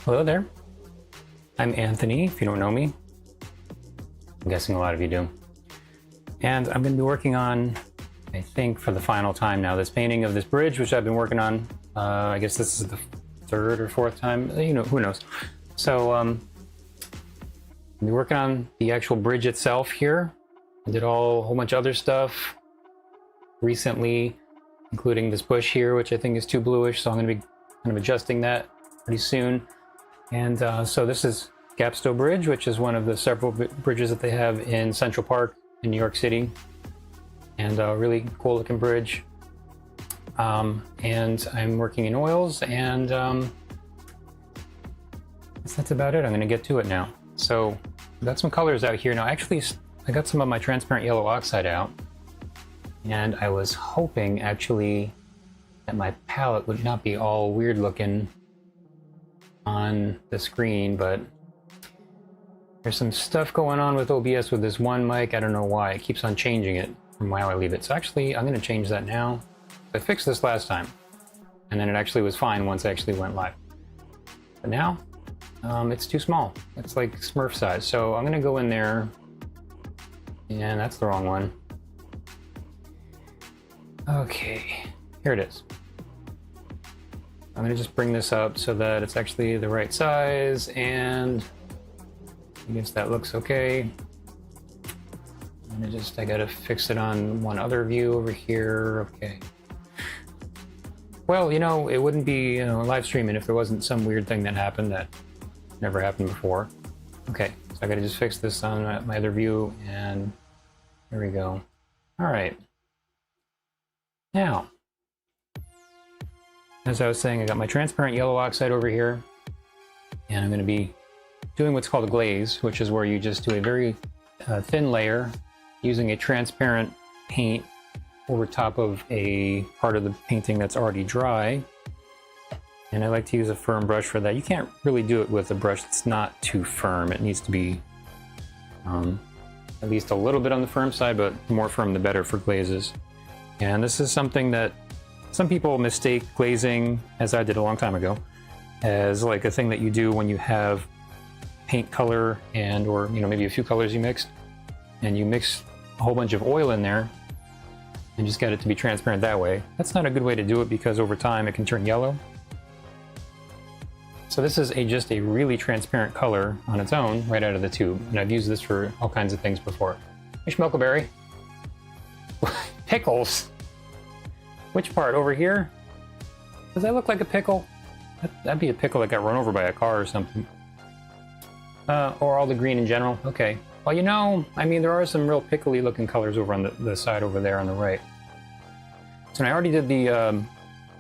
Hello there, I'm Anthony, if you don't know me. I'm guessing a lot of you do. And I'm going to be working on, I think for the final time now, this painting of this bridge, which I've been working on, I guess this is the third or fourth time, you know, who knows. So I'll be working on the actual bridge itself here. I did a whole bunch of other stuff recently, including this bush here, which I think is too bluish, so I'm going to be kind of adjusting that pretty soon. And so this is Gapstow Bridge, which is one of the several bridges that they have in Central Park in New York City, and a really cool looking bridge. And I'm working in oils, and that's about it. I'm going to get to it now. So I've got some colors out here now. Actually, I got some of my transparent yellow oxide out, and I was hoping actually that my palette would not be all weird looking on the screen, but there's some stuff going on with OBS with this one mic. I don't know why it keeps on changing it from while I leave it. So actually I'm going to change that now. I fixed this last time, and then it actually was fine once I actually went live. But now it's too small. It's like Smurf size. So I'm going to go in there, and that's the wrong one. Okay, here it is. I'm going to just bring this up so that it's actually the right size, and I guess that looks okay. I got to fix it on one other view over here. Okay. Well, you know, it wouldn't be, you know, live streaming if there wasn't some weird thing that happened that never happened before. Okay, so I gotta just fix this on my other view, and there we go. All right. Now, as I was saying, I got my transparent yellow oxide over here, and I'm gonna be doing what's called a glaze, which is where you just do a very thin layer using a transparent paint over top of a part of the painting that's already dry. And I like to use a firm brush for that. You can't really do it with a brush that's not too firm. It needs to be at least a little bit on the firm side, but the more firm the better for glazes. And this is something that some people mistake glazing, as I did a long time ago, as like a thing that you do when you have paint color and or you know maybe a few colors you mixed, and you mix a whole bunch of oil in there and just get it to be transparent that way. That's not a good way to do it because over time it can turn yellow. So this is just a really transparent color on its own right out of the tube, and I've used this for all kinds of things before. Hey, Schmelkelberry. Pickles? Which part? Over here? Does that look like a pickle? That'd be a pickle that got run over by a car or something. Or all the green in general. Okay. Well, you know, I mean, there are some real pickly looking colors over on the side over there on the right. So I already did the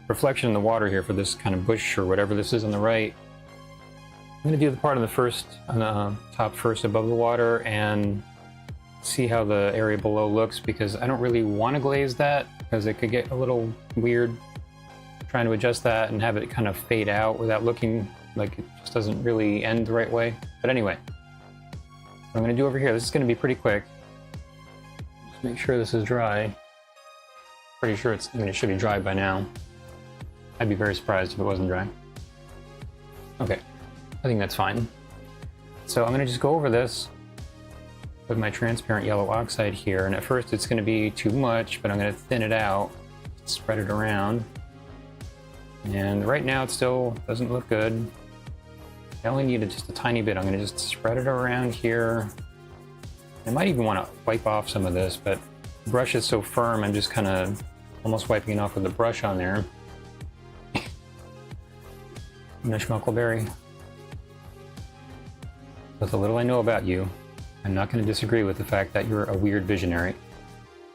reflection in the water here for this kind of bush or whatever this is on the right. I'm going to do the part on the top first above the water and see how the area below looks, because I don't really want to glaze that because it could get a little weird trying to adjust that and have it kind of fade out without looking like it just doesn't really end the right way. But anyway, what I'm going to do over here, this is going to be pretty quick. Just make sure this is dry. Pretty sure it should be dry by now. I'd be very surprised if it wasn't dry. Okay, I think that's fine. So I'm going to just go over this with my transparent yellow oxide here, and at first it's going to be too much, but I'm going to thin it out, spread it around. And right now it still doesn't look good. I only need just a tiny bit. I'm going to just spread it around here. I might even want to wipe off some of this, but the brush is so firm, I'm just kind of almost wiping it off with the brush on there. Schmelkelberry. With the little I know about you, I'm not going to disagree with the fact that you're a weird visionary.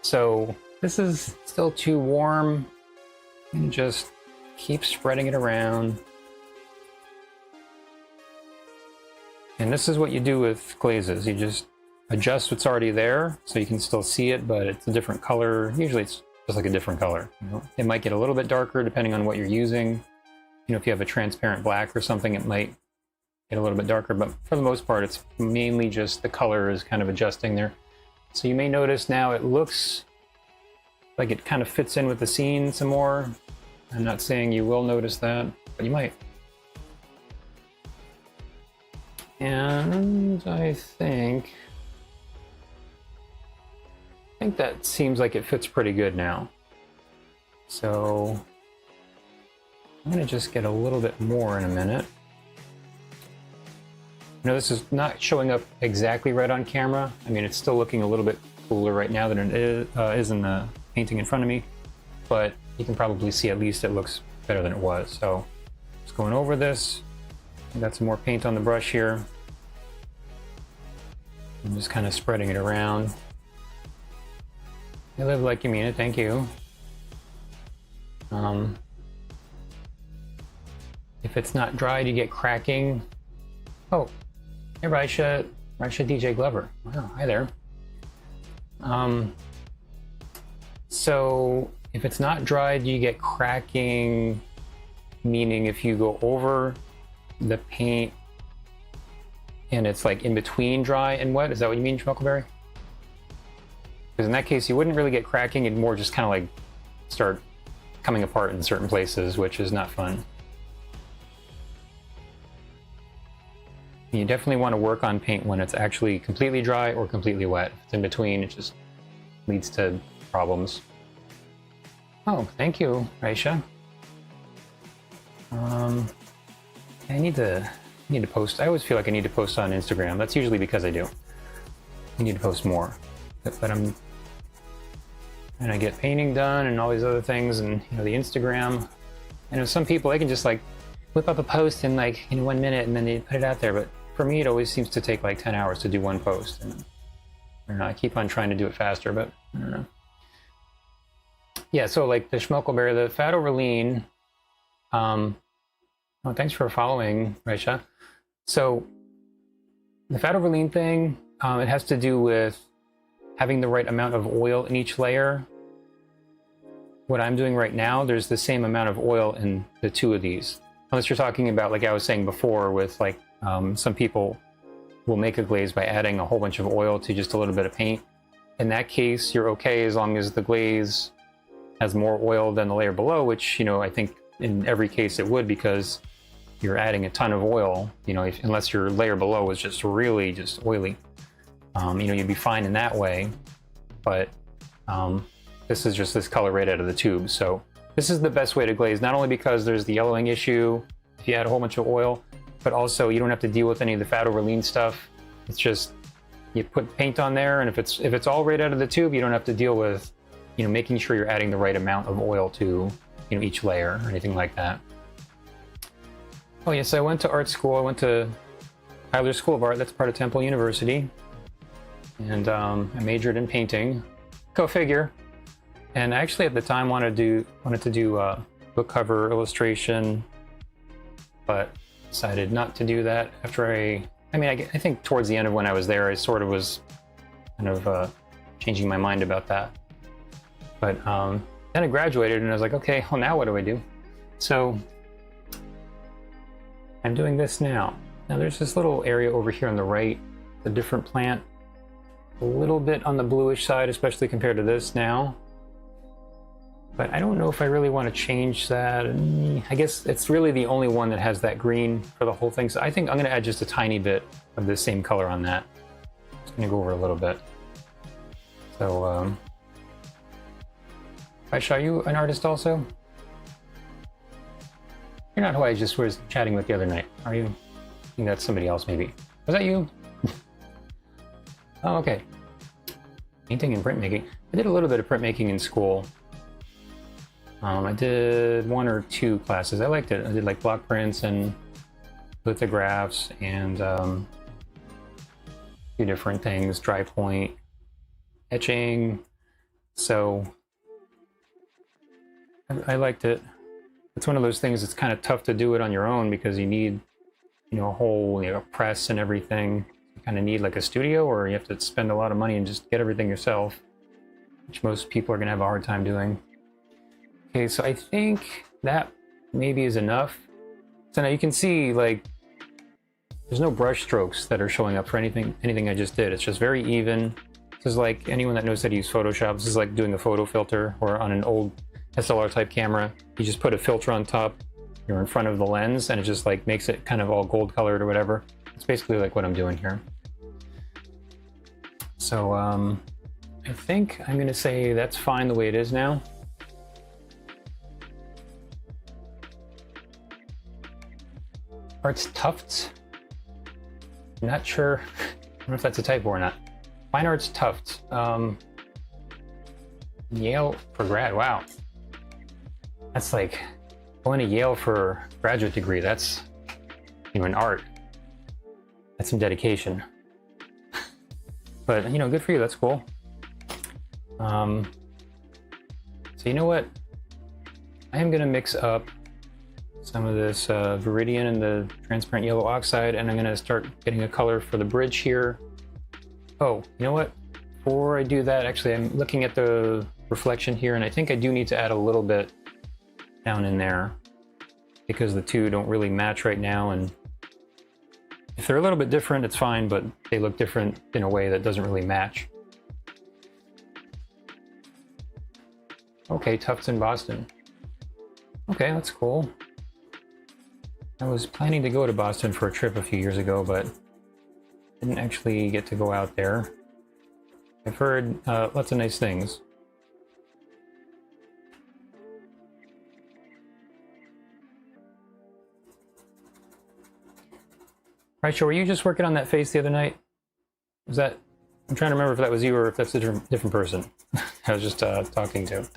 So this is still too warm, and just keep spreading it around. And this is what you do with glazes. You just adjust what's already there so you can still see it, but it's a different color. Usually it's just like a different color. You know? It might get a little bit darker depending on what you're using. You know, if you have a transparent black or something, it might get a little bit darker, but for the most part, it's mainly just the color is kind of adjusting there. So you may notice now it looks like it kind of fits in with the scene some more. I'm not saying you will notice that, but you might. And I think that seems like it fits pretty good now. So I'm going to just get a little bit more in a minute. You know, this is not showing up exactly right on camera. I mean, it's still looking a little bit cooler right now than it is in the painting in front of me, but you can probably see at least it looks better than it was. So just going over this. I've got some more paint on the brush here. I'm just kind of spreading it around. You live like you mean it, thank you. If it's not dried, you get cracking. Oh, hey Raisha DJ Glover. Wow, hi there. So if it's not dried, you get cracking, meaning if you go over the paint and it's like in between dry and wet, is that what you mean, Schmelkelberry? Because in that case, you wouldn't really get cracking, it'd more just kind of like start coming apart in certain places, which is not fun. You definitely want to work on paint when it's actually completely dry or completely wet. If it's in between, it just leads to problems. Oh, thank you, Raisha. I need to post. I always feel like I need to post on Instagram. That's usually because I do. I need to post more. But I get painting done and all these other things, and you know, the Instagram I know some people, they can just like whip up a post in like 1 minute and then they put it out there, but for me it always seems to take like 10 hours to do one post. And I don't know, I keep on trying to do it faster, but I don't know. Yeah, so like the Schmelkelbeer, the fat over lean, oh, thanks for following, Raisha. So the fat over lean thing, it has to do with having the right amount of oil in each layer. What I'm doing right now, there's the same amount of oil in the two of these. Unless you're talking about, like I was saying before, with like some people will make a glaze by adding a whole bunch of oil to just a little bit of paint. In that case, you're okay as long as the glaze has more oil than the layer below, which, you know, I think in every case it would, because you're adding a ton of oil, you know, unless your layer below is just really just oily. You know, you'd be fine in that way, but this is just this color right out of the tube. So this is the best way to glaze, not only because there's the yellowing issue if you add a whole bunch of oil, but also you don't have to deal with any of the fat over lean stuff. It's just, you put paint on there, and if it's all right out of the tube, you don't have to deal with, you know, making sure you're adding the right amount of oil to, you know, each layer or anything like that. Oh yes, I went to art school. I went to Tyler School of Art. That's part of Temple University. And I majored in painting. Go figure. And I actually at the time wanted to do book cover illustration, but decided not to do that after I think towards the end of when I was there, I sort of was kind of changing my mind about that. But then I graduated and I was like, okay, well now what do I do? So I'm doing this now. Now there's this little area over here on the right, a different plant, a little bit on the bluish side, especially compared to this now. But I don't know if I really want to change that. I guess it's really the only one that has that green for the whole thing. So I think I'm going to add just a tiny bit of the same color on that. Just going to go over a little bit. So, Aisha, are you an artist also? You're not who I just was chatting with the other night, are you? I think that's somebody else, maybe. Was that you? Oh, okay. Painting and printmaking. I did a little bit of printmaking in school. I did 1 or 2 classes. I liked it. I did like block prints and lithographs and a few different things, dry point, etching. So I liked it. It's one of those things that's kind of tough to do it on your own because you need, you know, a whole, you know, press and everything. You kind of need like a studio, or you have to spend a lot of money and just get everything yourself, which most people are going to have a hard time doing. Okay, so I think that maybe is enough. So now you can see, like, there's no brush strokes that are showing up for anything I just did. It's just very even. This is like, anyone that knows how to use Photoshop, this is like doing a photo filter, or on an old SLR type camera, you just put a filter on top, you're in front of the lens, and it just like makes it kind of all gold colored or whatever. It's basically like what I'm doing here. So I think I'm gonna say that's fine the way it is now. Arts Tufts. I'm not sure. I don't know if that's a typo or not. Fine Arts Tufts. Yale for grad. Wow. That's like going to Yale for a graduate degree. That's, you know, in art. That's some dedication. But, you know, good for you. That's cool. So you know what? I am going to mix up some of this Viridian and the transparent yellow oxide, and I'm going to start getting a color for the bridge here. Oh, you know what? Before I do that, actually, I'm looking at the reflection here, and I think I do need to add a little bit down in there because the two don't really match right now, and if they're a little bit different, it's fine, but they look different in a way that doesn't really match. Okay, Tufts in Boston. Okay, that's cool. I was planning to go to Boston for a trip a few years ago, but didn't actually get to go out there. I've heard lots of nice things. Right, so were you just working on that face the other night? Was that? I'm trying to remember if that was you or if that's a different person I was just talking to.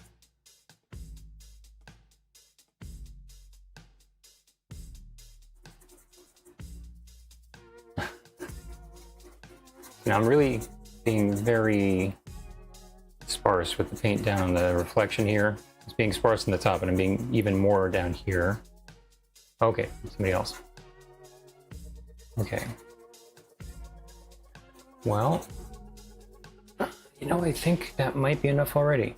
You know, I'm really being very sparse with the paint down on the reflection here. It's being sparse on the top, and I'm being even more down here. Okay, somebody else. Okay. Well, you know, I think that might be enough already.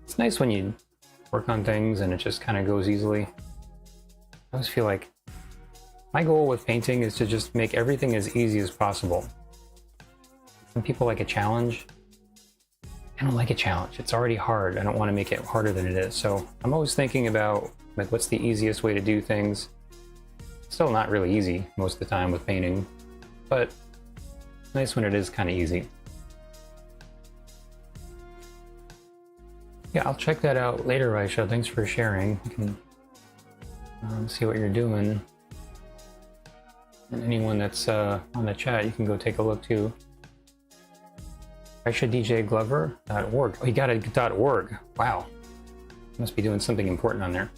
It's nice when you work on things and it just kind of goes easily. I always feel like my goal with painting is to just make everything as easy as possible. Some people like a challenge. I don't like a challenge. It's already hard. I don't want to make it harder than it is. So I'm always thinking about like what's the easiest way to do things. Still not really easy most of the time with painting, but it's nice when it is kind of easy. Yeah, I'll check that out later, Aisha. Thanks for sharing. You can see what you're doing. And anyone that's on the chat, you can go take a look too. AishaDJGlover.org. Oh, you got a .org. Wow. Must be doing something important on there.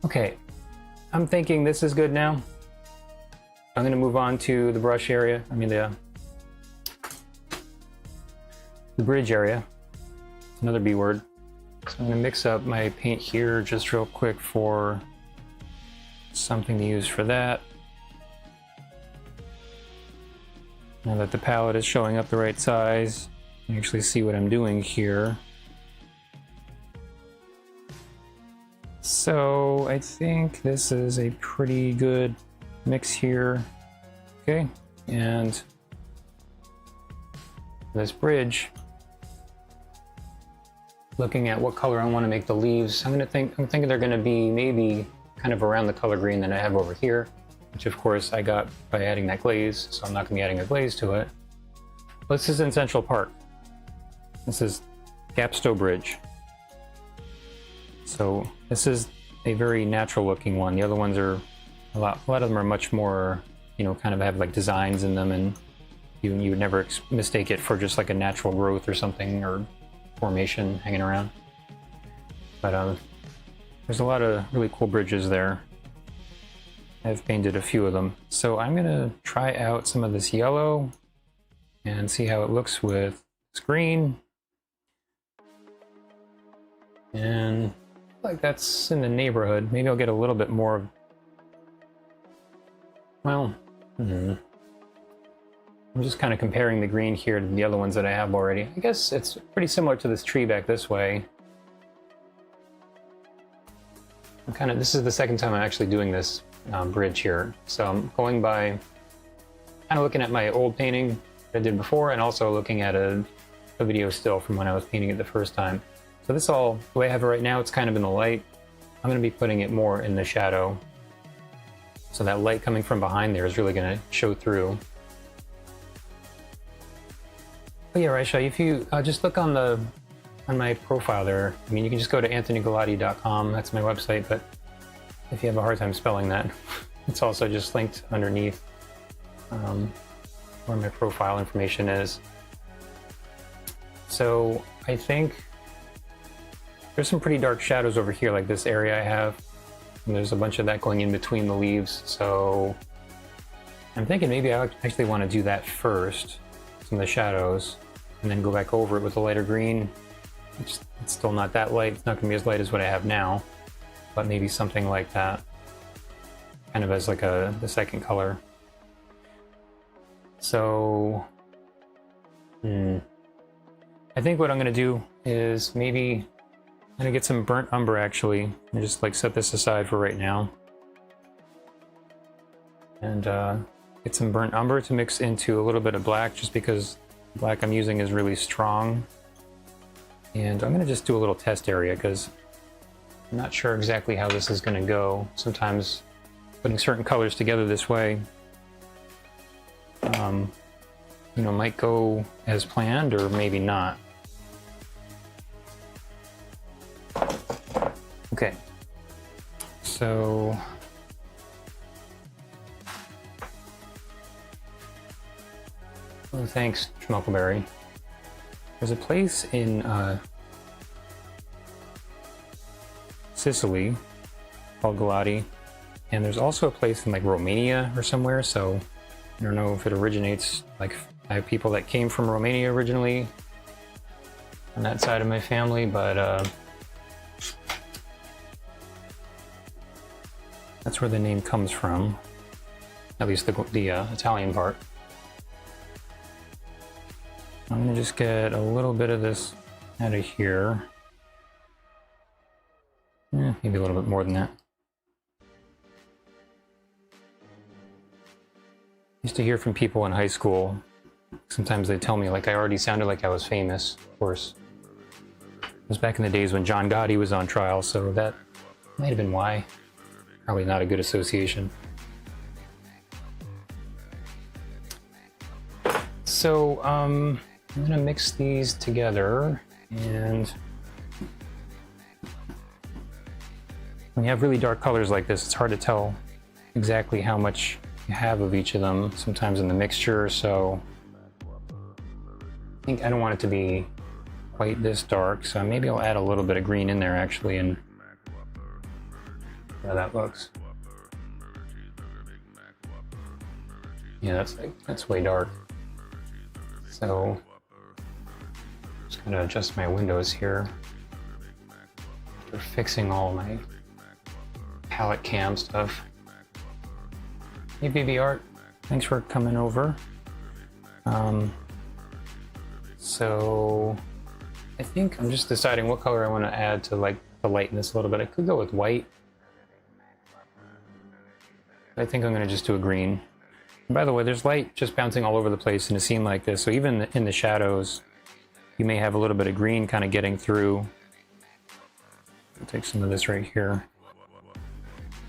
Okay. I'm thinking this is good now. I'm going to move on to the brush area. I mean the bridge area. Another B word. So I'm going to mix up my paint here just real quick for something to use for that. Now that the palette is showing up the right size, you can actually see what I'm doing here. So I think this is a pretty good mix here. Okay, and this bridge, looking at what color I want to make the leaves, I'm thinking they're going to be maybe kind of around the color green that I have over here, which of course I got by adding that glaze, so I'm not going to be adding a glaze to it. But this is in Central Park. This is Gapstow Bridge. So this is a very natural looking one. The other ones are a lot of them are much more, you know, kind of have like designs in them, and you would never mistake it for just like a natural growth or something, or formation hanging around. But there's a lot of really cool bridges there. I've painted a few of them. So I'm gonna try out some of this yellow and see how it looks with this green. And like that's in the neighborhood. Maybe I'll get a little bit more. Well, I'm just kind of comparing the green here to the other ones that I have already. I guess it's pretty similar to this tree back this way. This is the second time I'm actually doing this bridge here. So I'm going by kind of looking at my old painting that I did before, and also looking at a video still from when I was painting it the first time. So this all, the way I have it right now, it's kind of in the light. I'm going to be putting it more in the shadow. So that light coming from behind there is really going to show through. But yeah, Raisha, if you just look on my profile there, I mean, you can just go to anthonygulati.com. That's my website, but if you have a hard time spelling that, it's also just linked underneath where my profile information is. So I think there's some pretty dark shadows over here, like this area I have. And there's a bunch of that going in between the leaves. So I'm thinking maybe I actually want to do that first, some of the shadows, and then go back over it with a lighter green. It's still not that light. It's not going to be as light as what I have now, but maybe something like that, kind of as like the second color. So I think what I'm going to do is maybe I'm going to get some burnt umber actually, and just like set this aside for right now. And get some burnt umber to mix into a little bit of black, just because the black I'm using is really strong. And I'm going to just do a little test area, because I'm not sure exactly how this is going to go. Sometimes putting certain colors together this way, you know, might go as planned or maybe not. Okay, so oh, thanks, Schmuckleberry. There's a place in Sicily called Galati, and there's also a place in like Romania or somewhere, so I don't know if it originates like I have people that came from Romania originally on that side of my family, but that's where the name comes from, at least the Italian part. I'm gonna just get a little bit of this out of here. Maybe a little bit more than that. Used to hear from people in high school. Sometimes they tell me like I already sounded like I was famous. Of course, it was back in the days when John Gotti was on trial, so that might have been why. Probably not a good association. So I'm gonna mix these together, and when you have really dark colors like this, it's hard to tell exactly how much you have of each of them sometimes in the mixture, so I think I don't want it to be quite this dark, so maybe I'll add a little bit of green in there actually and see how that looks. Yeah, that's way dark. So just gonna adjust my windows here after fixing all my palette cam stuff. Hey BB Art, thanks for coming over. So I think I'm just deciding what color I want to add to like the lightness a little bit. I could go with white. I think I'm going to just do a green. And by the way, there's light just bouncing all over the place in a scene like this, so even in the shadows you may have a little bit of green kind of getting through. I'll take some of this right here.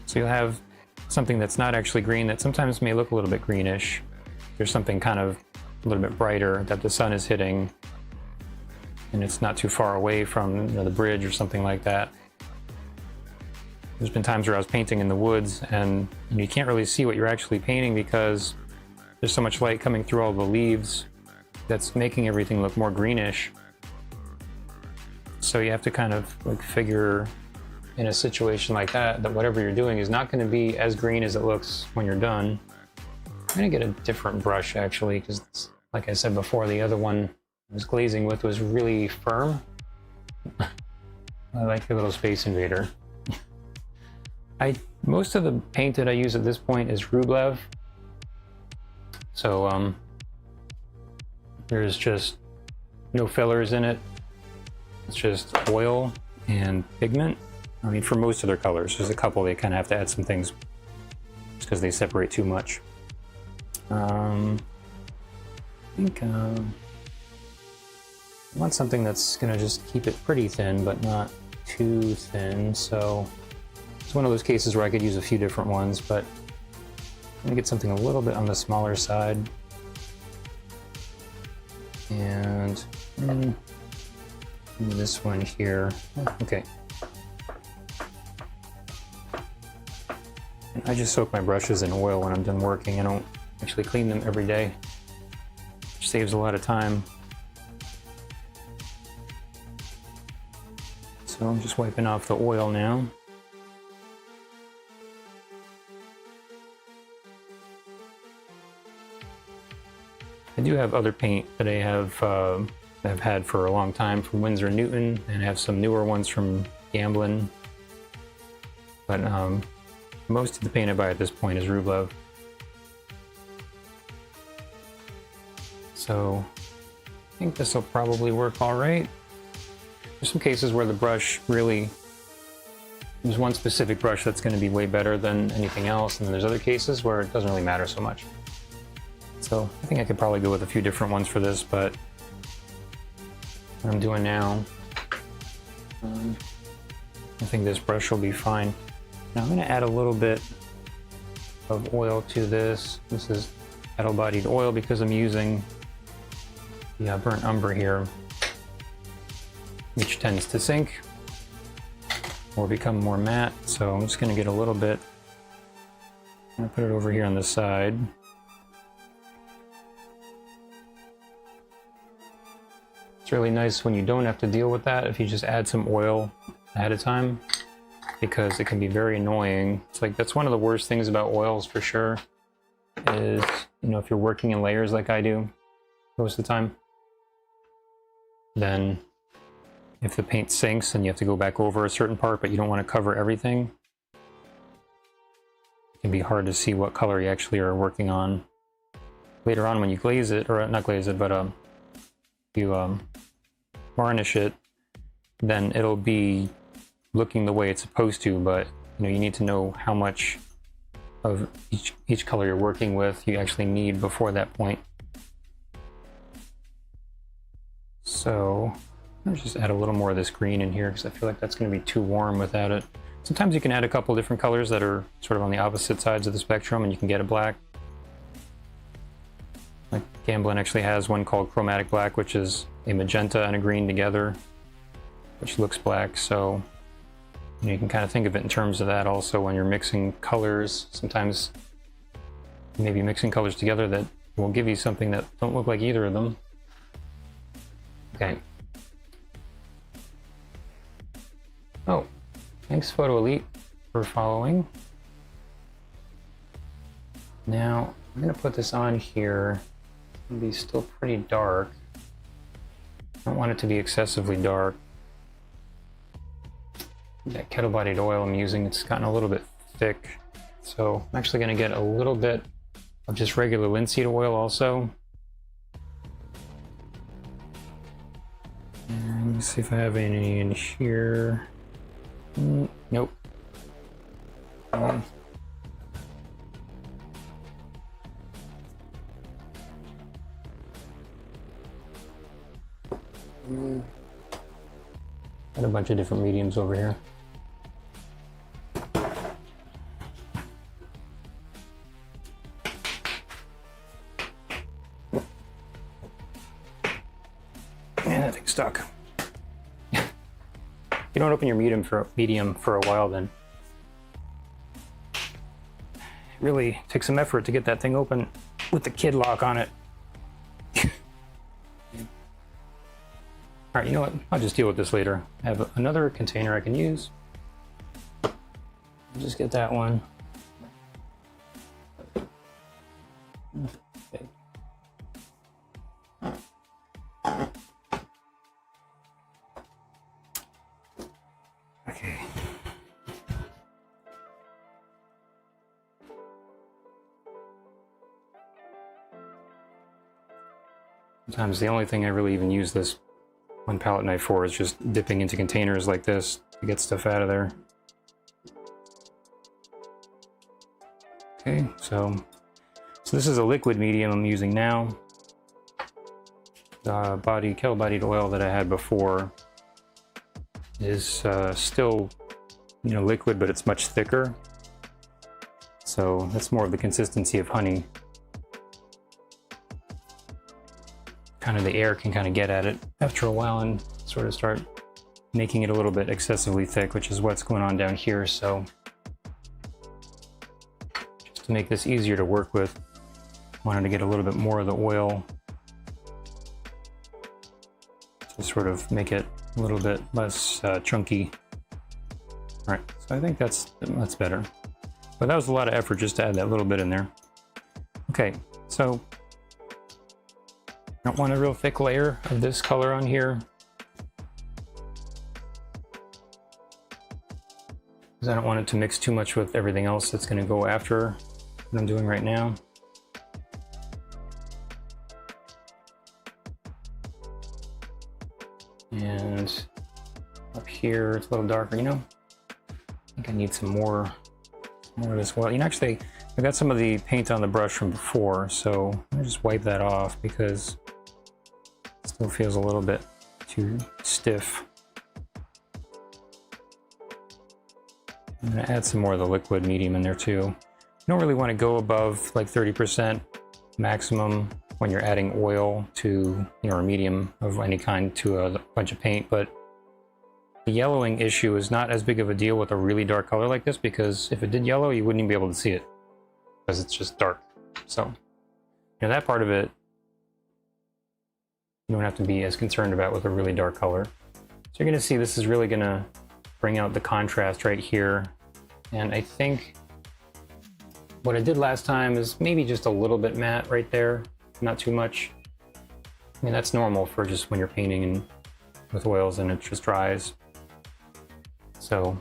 So you'll have something that's not actually green that sometimes may look a little bit greenish. There's something kind of a little bit brighter that the sun is hitting and it's not too far away from, you know, the bridge or something like that. There's been times where I was painting in the woods and you can't really see what you're actually painting because there's so much light coming through all the leaves that's making everything look more greenish. So you have to kind of like figure in a situation like that whatever you're doing is not going to be as green as it looks when you're done. I'm going to get a different brush actually, because like I said before, the other one I was glazing with was really firm. I like the little Space Invader. Most of the paint that I use at this point is Rublev. So there's just no fillers in it. It's just oil and pigment. I mean, for most of their colors, there's a couple they kind of have to add some things just because they separate too much. I think I want something that's going to just keep it pretty thin, but not too thin. So it's one of those cases where I could use a few different ones, but I'm going to get something a little bit on the smaller side. And this one here. Okay. I just soak my brushes in oil when I'm done working. I don't actually clean them every day, which saves a lot of time. So I'm just wiping off the oil now. I do have other paint that I have had for a long time from Winsor & Newton, and I have some newer ones from Gamblin. But most of the paint I buy at this point is Rublev. So I think this will probably work all right. There's some cases where the brush really, there's one specific brush that's going to be way better than anything else, and then there's other cases where it doesn't really matter so much. So I think I could probably go with a few different ones for this, but what I'm doing now, I think this brush will be fine. Now I'm going to add a little bit of oil to this. This is metal-bodied oil because I'm using the burnt umber here, which tends to sink or become more matte. So I'm just going to get a little bit. I'm going to put it over here on the side. It's really nice when you don't have to deal with that if you just add some oil ahead of time, because it can be very annoying. It's like, that's one of the worst things about oils for sure, is, you know, if you're working in layers like I do, most of the time. Then if the paint sinks and you have to go back over a certain part, but you don't want to cover everything, it can be hard to see what color you actually are working on. Later on when you glaze it, or not glaze it, but you varnish it, then it'll be looking the way it's supposed to, but you need to know how much of each color you're working with you actually need before that point. So I'll just add a little more of this green in here because I feel like that's going to be too warm without it. Sometimes you can add a couple different colors that are sort of on the opposite sides of the spectrum and you can get a black. Like Gamblin actually has one called Chromatic Black, which is a magenta and a green together, which looks black. So you can kind of think of it in terms of that also when you're mixing colors. Sometimes maybe mixing colors together that will give you something that don't look like either of them. Okay. Oh, thanks Photo Elite for following. Now I'm gonna put this on here. It'll be still pretty dark. I don't want it to be excessively dark. That kettle bodied oil I'm using, it's gotten a little bit thick. So I'm actually gonna get a little bit of just regular linseed oil also. And let me see if I have any in here. Nope. Got a bunch of different mediums over here. Man, that thing's stuck. You don't open your medium for a while, then it really takes some effort to get that thing open with the kid lock on it. All right, you know what? I'll just deal with this later. I have another container I can use. I'll just get that one. Okay. Okay. Sometimes the only thing I really even use this one palette knife for is just dipping into containers like this to get stuff out of there. Okay, so this is a liquid medium I'm using now. The kettle bodied oil that I had before is still, liquid, but it's much thicker. So that's more of the consistency of honey. Kind of the air can kind of get at it after a while and sort of start making it a little bit excessively thick, which is what's going on down here. So just to make this easier to work with, I wanted to get a little bit more of the oil to sort of make it a little bit less chunky. All right, so I think that's better. But that was a lot of effort just to add that little bit in there. Okay, so I don't want a real thick layer of this color on here, because I don't want it to mix too much with everything else that's going to go after what I'm doing right now. And up here it's a little darker, I think I need some more of this oil. Actually, I got some of the paint on the brush from before, so I'm gonna just wipe that off because it still feels a little bit too stiff. I'm gonna add some more of the liquid medium in there too. You don't really want to go above like 30% maximum when you're adding oil to, a medium of any kind to a bunch of paint, but the yellowing issue is not as big of a deal with a really dark color like this, because if it did yellow, you wouldn't even be able to see it because it's just dark. So, that part of it, you don't have to be as concerned about with a really dark color. So you're gonna see this is really gonna bring out the contrast right here. And I think what I did last time is maybe just a little bit matte right there, not too much. I mean, that's normal for just when you're painting and with oils and it just dries. So,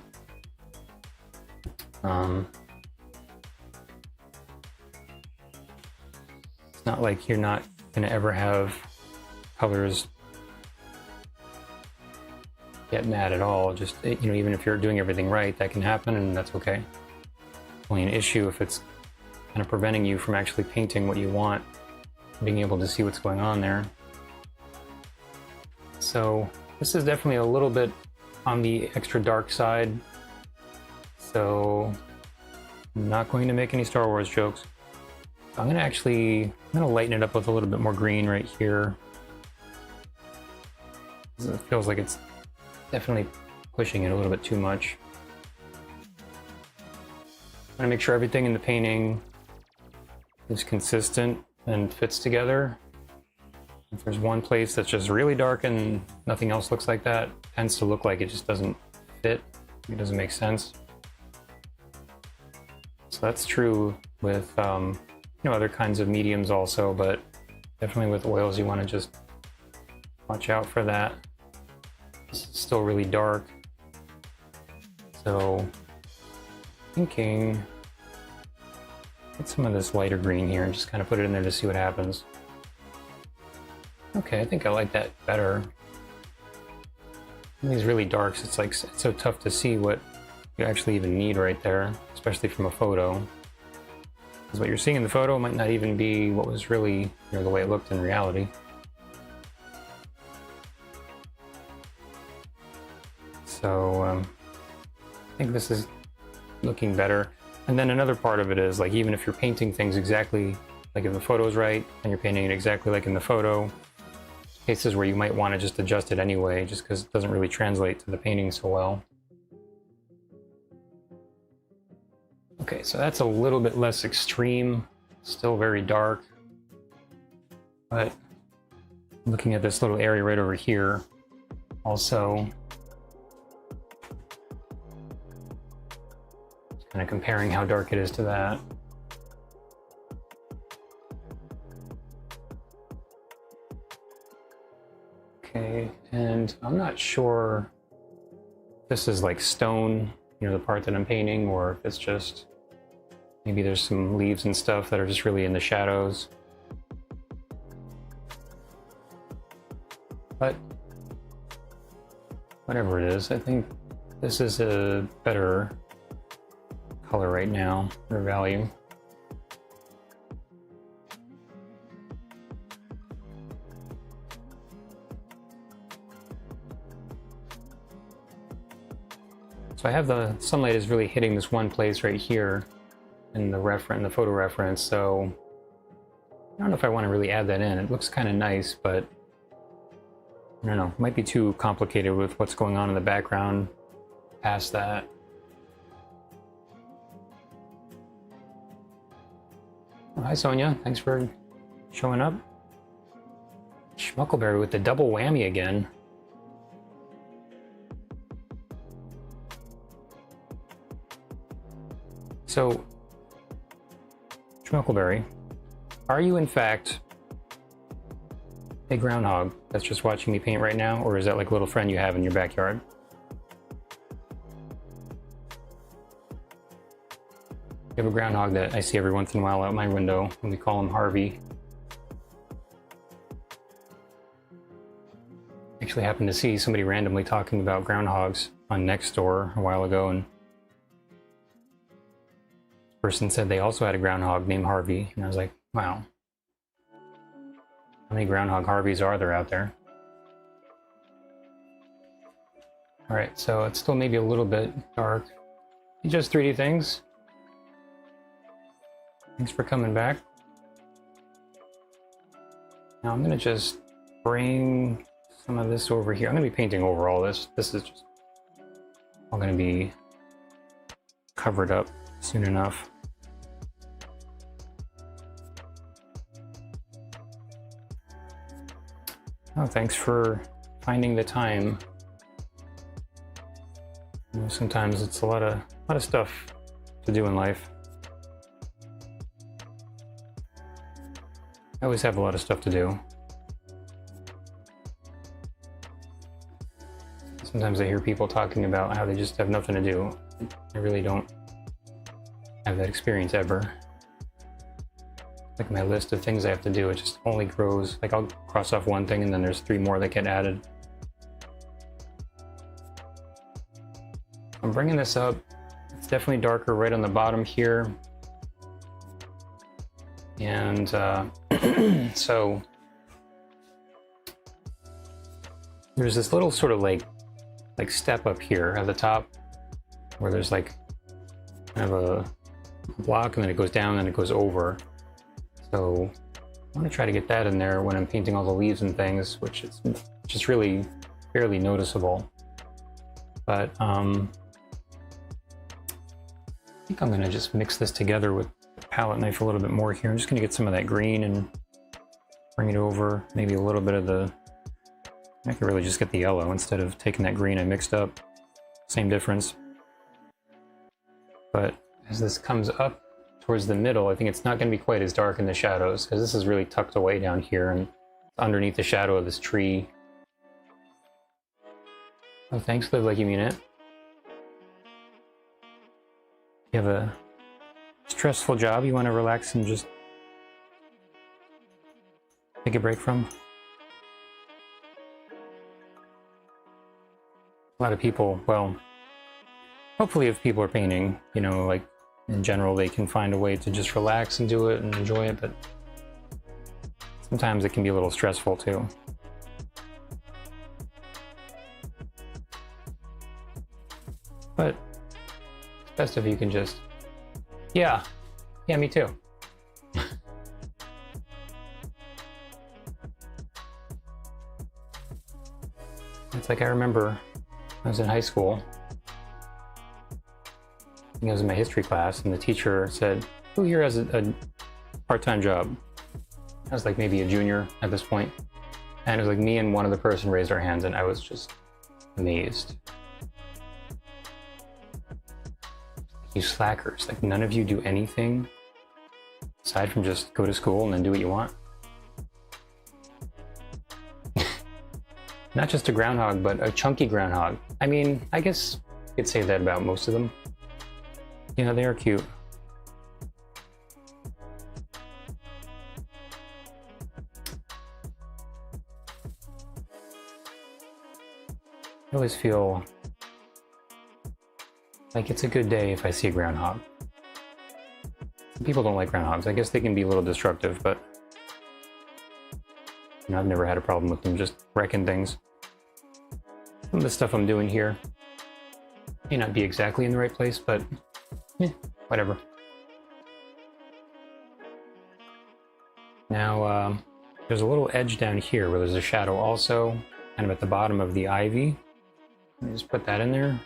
it's not like you're not going to ever have colors get mad at all. Just, you know, even if you're doing everything right, that can happen, and that's okay. Only an issue if it's kind of preventing you from actually painting what you want, being able to see what's going on there. So this is definitely a little bit on the extra dark side. So I'm not going to make any Star Wars jokes. I'm going to lighten it up with a little bit more green right here. It feels like it's definitely pushing it a little bit too much. I'm going to make sure everything in the painting is consistent and fits together. If there's one place that's just really dark and nothing else looks like that, it tends to look like it just doesn't fit. It doesn't make sense. So that's true with you know, other kinds of mediums also, but definitely with oils you want to just watch out for that. It's still really dark. So thinking get some of this lighter green here and just kind of put it in there to see what happens. Okay, I think I like that better. In these really darks, it's like it's so tough to see what you actually even need right there, especially from a photo. Because what you're seeing in the photo might not even be what was really, you know, the way it looked in reality. So I think this is looking better. And then another part of it is, like, even if you're painting things exactly like if the photo's right and you're painting it exactly like in the photo, cases where you might want to just adjust it anyway, just because it doesn't really translate to the painting so well. Okay, so that's a little bit less extreme, still very dark, but looking at this little area right over here, also kind of comparing how dark it is to that. Okay, and I'm not sure if this is like stone, you know, the part that I'm painting, or if it's just, maybe there's some leaves and stuff that are just really in the shadows. But whatever it is, I think this is a better color right now, or value. So I have the sunlight is really hitting this one place right here in the photo reference, so I don't know if I want to really add that in. It looks kind of nice, but I don't know, it might be too complicated with what's going on in the background past that. Oh, hi Sonia, thanks for showing up. Schmuckleberry with the double whammy again. So, Schmuckleberry, are you in fact a groundhog that's just watching me paint right now, or is that like a little friend you have in your backyard? We have a groundhog that I see every once in a while out my window, and we call him Harvey. Actually happened to see somebody randomly talking about groundhogs on Nextdoor a while ago, and person said they also had a groundhog named Harvey, and I was like, wow, how many groundhog Harveys are there out there? All right, so it's still maybe a little bit dark. Just 3D things. Thanks for coming back. Now I'm gonna just bring some of this over here. I'm gonna be painting over all this. This is just all gonna be covered up soon enough. Oh, thanks for finding the time. You know, sometimes it's a lot of stuff to do in life. I always have a lot of stuff to do. Sometimes I hear people talking about how they just have nothing to do. I really don't have that experience ever. Like my list of things I have to do, it just only grows. Like I'll cross off one thing and then there's 3 more that get added. I'm bringing this up. It's definitely darker right on the bottom here. And so there's this little sort of like step up here at the top where there's like kind of a block and then it goes down and it goes over. So I want to try to get that in there when I'm painting all the leaves and things, which is just really fairly noticeable. But I think I'm going to just mix this together with the palette knife a little bit more here. I'm just going to get some of that green and bring it over, maybe a little bit of the, I could really just get the yellow instead of taking that green I mixed up. Same difference. But as this comes up towards the middle, I think it's not going to be quite as dark in the shadows because this is really tucked away down here and underneath the shadow of this tree. Oh, thanks, Live Like You Mean It. You have a stressful job you want to relax and just take a break from? A lot of people, well, hopefully if people are painting, you know, like in general, they can find a way to just relax and do it and enjoy it, but sometimes it can be a little stressful too. But it's best if you can just, yeah, me too. It's like I remember I was in high school. I think I was in my history class, and the teacher said, "Who here has a part-time job?" I was like maybe a junior at this point, and it was like me and one other person raised our hands, and I was just amazed. You slackers! Like none of you do anything aside from just go to school and then do what you want. Not just a groundhog, but a chunky groundhog. I mean, I guess you could say that about most of them. Yeah, they are cute. I always feel like it's a good day if I see a groundhog. Some people don't like groundhogs. I guess they can be a little destructive, but you know, I've never had a problem with them just wrecking things. Some of the stuff I'm doing here may not be exactly in the right place, but whatever. Now, there's a little edge down here where there's a shadow also, kind of at the bottom of the ivy. Let me just put that in there.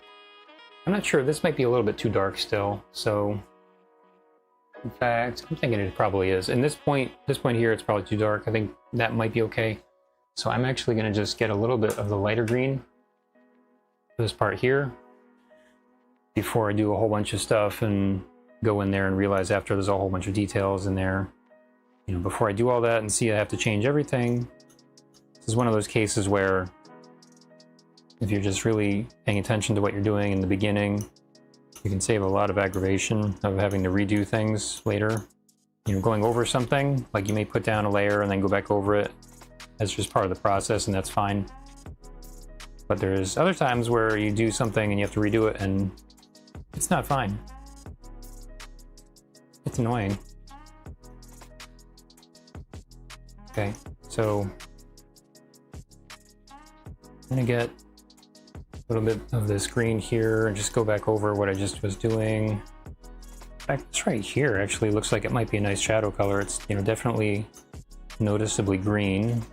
I'm not sure, this might be a little bit too dark still, so in fact, I'm thinking it probably is. And this point here, it's probably too dark. I think that might be okay. So I'm actually going to just get a little bit of the lighter green for this part here before I do a whole bunch of stuff and go in there and realize after there's a whole bunch of details in there. You know, before I do all that and see I have to change everything, this is one of those cases where if you're just really paying attention to what you're doing in the beginning, you can save a lot of aggravation of having to redo things later. You know, going over something, like you may put down a layer and then go back over it. That's just part of the process and that's fine. But there's other times where you do something and you have to redo it and it's not fine. It's annoying. Okay, so I'm gonna get a little bit of this green here and just go back over what I just was doing. In fact, this right here actually looks like it might be a nice shadow color. It's, you know, definitely noticeably green.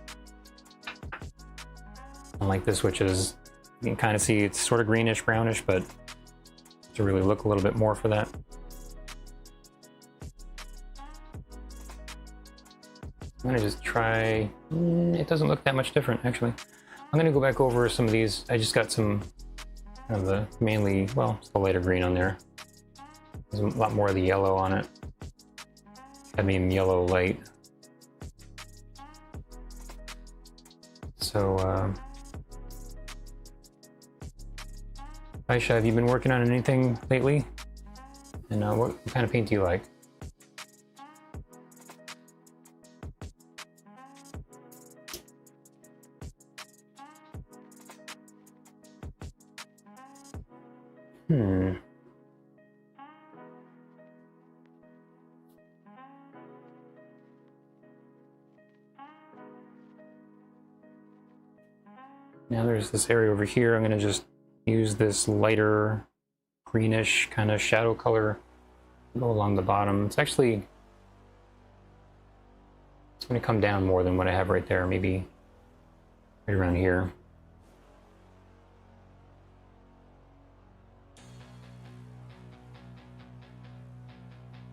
Unlike this, which is, you can kind of see it's sort of greenish, brownish, but to really look a little bit more for that. I'm gonna just try, it doesn't look that much different actually. I'm gonna go back over some of these. I just got some of the mainly, well, it's the lighter green on there. There's a lot more of the yellow on it. Cadmium yellow light. So Aisha, have you been working on anything lately? And what kind of paint do you like? Now there's this area over here. I'm going to just use this lighter greenish kind of shadow color, go along the bottom. It's going to come down more than what I have right there, maybe right around here.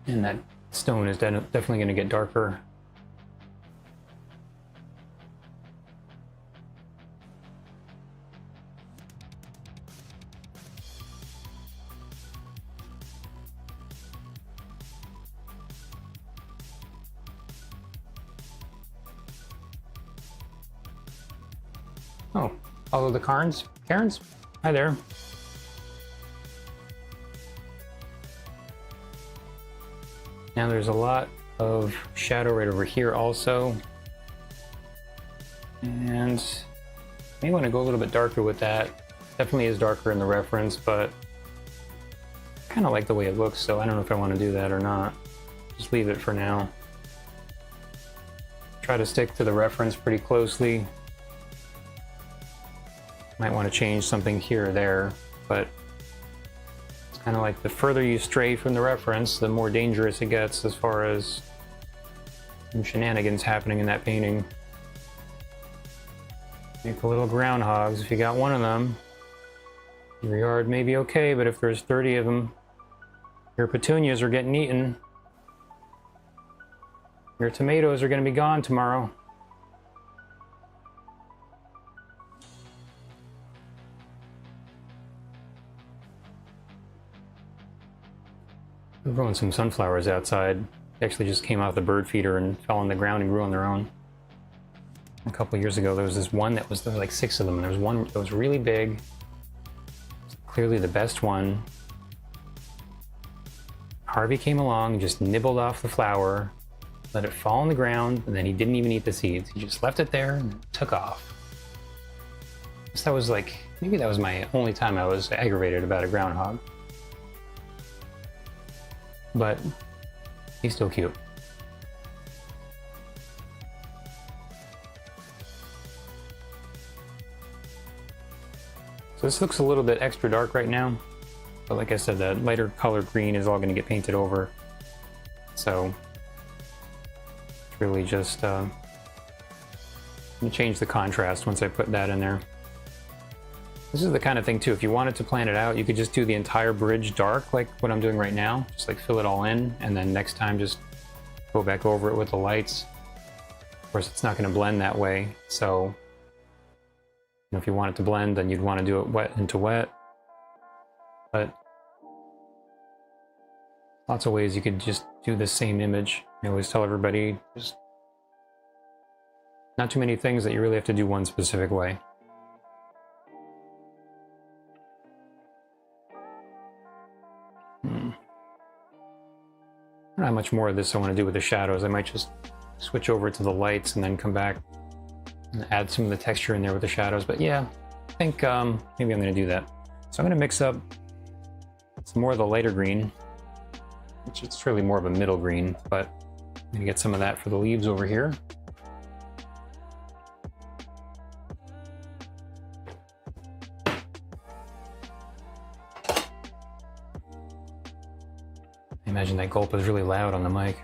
And that stone is definitely going to get darker. Oh, follow the Cairns? Hi there. Now there's a lot of shadow right over here also. And I may want to go a little bit darker with that. Definitely is darker in the reference, but I kind of like the way it looks, so I don't know if I want to do that or not. Just leave it for now. Try to stick to the reference pretty closely. Might want to change something here or there, but it's kind of like the further you stray from the reference, the more dangerous it gets as far as some shenanigans happening in that painting. Make a little groundhogs. If you got one of them, your yard may be okay, but if there's 30 of them, your petunias are getting eaten. Your tomatoes are going to be gone tomorrow. We're growing some sunflowers outside. They actually just came out of the bird feeder and fell on the ground and grew on their own. A couple years ago, there was this one there were like 6 of them, and there was one that was really big. Clearly the best one. Harvey came along, just nibbled off the flower, let it fall on the ground, and then he didn't even eat the seeds. He just left it there and took off. So that was like, maybe that was my only time I was aggravated about a groundhog. But he's still cute. So this looks a little bit extra dark right now, but like I said, that lighter color green is all going to get painted over. So it's really just change the contrast once I put that in there. This is the kind of thing too, if you wanted to plan it out, you could just do the entire bridge dark like what I'm doing right now. Just like fill it all in, and then next time just go back over it with the lights. Of course, it's not going to blend that way, so you know, if you want it to blend, then you'd want to do it wet into wet. But lots of ways you could just do the same image. I always tell everybody, just not too many things that you really have to do one specific way. I don't know how much more of this I want to do with the shadows. I might just switch over to the lights and then come back and add some of the texture in there with the shadows. But yeah, I think maybe I'm going to do that. So I'm going to mix up some more of the lighter green, which is really more of a middle green, but I'm going to get some of that for the leaves over here. I imagine that gulp is really loud on the mic.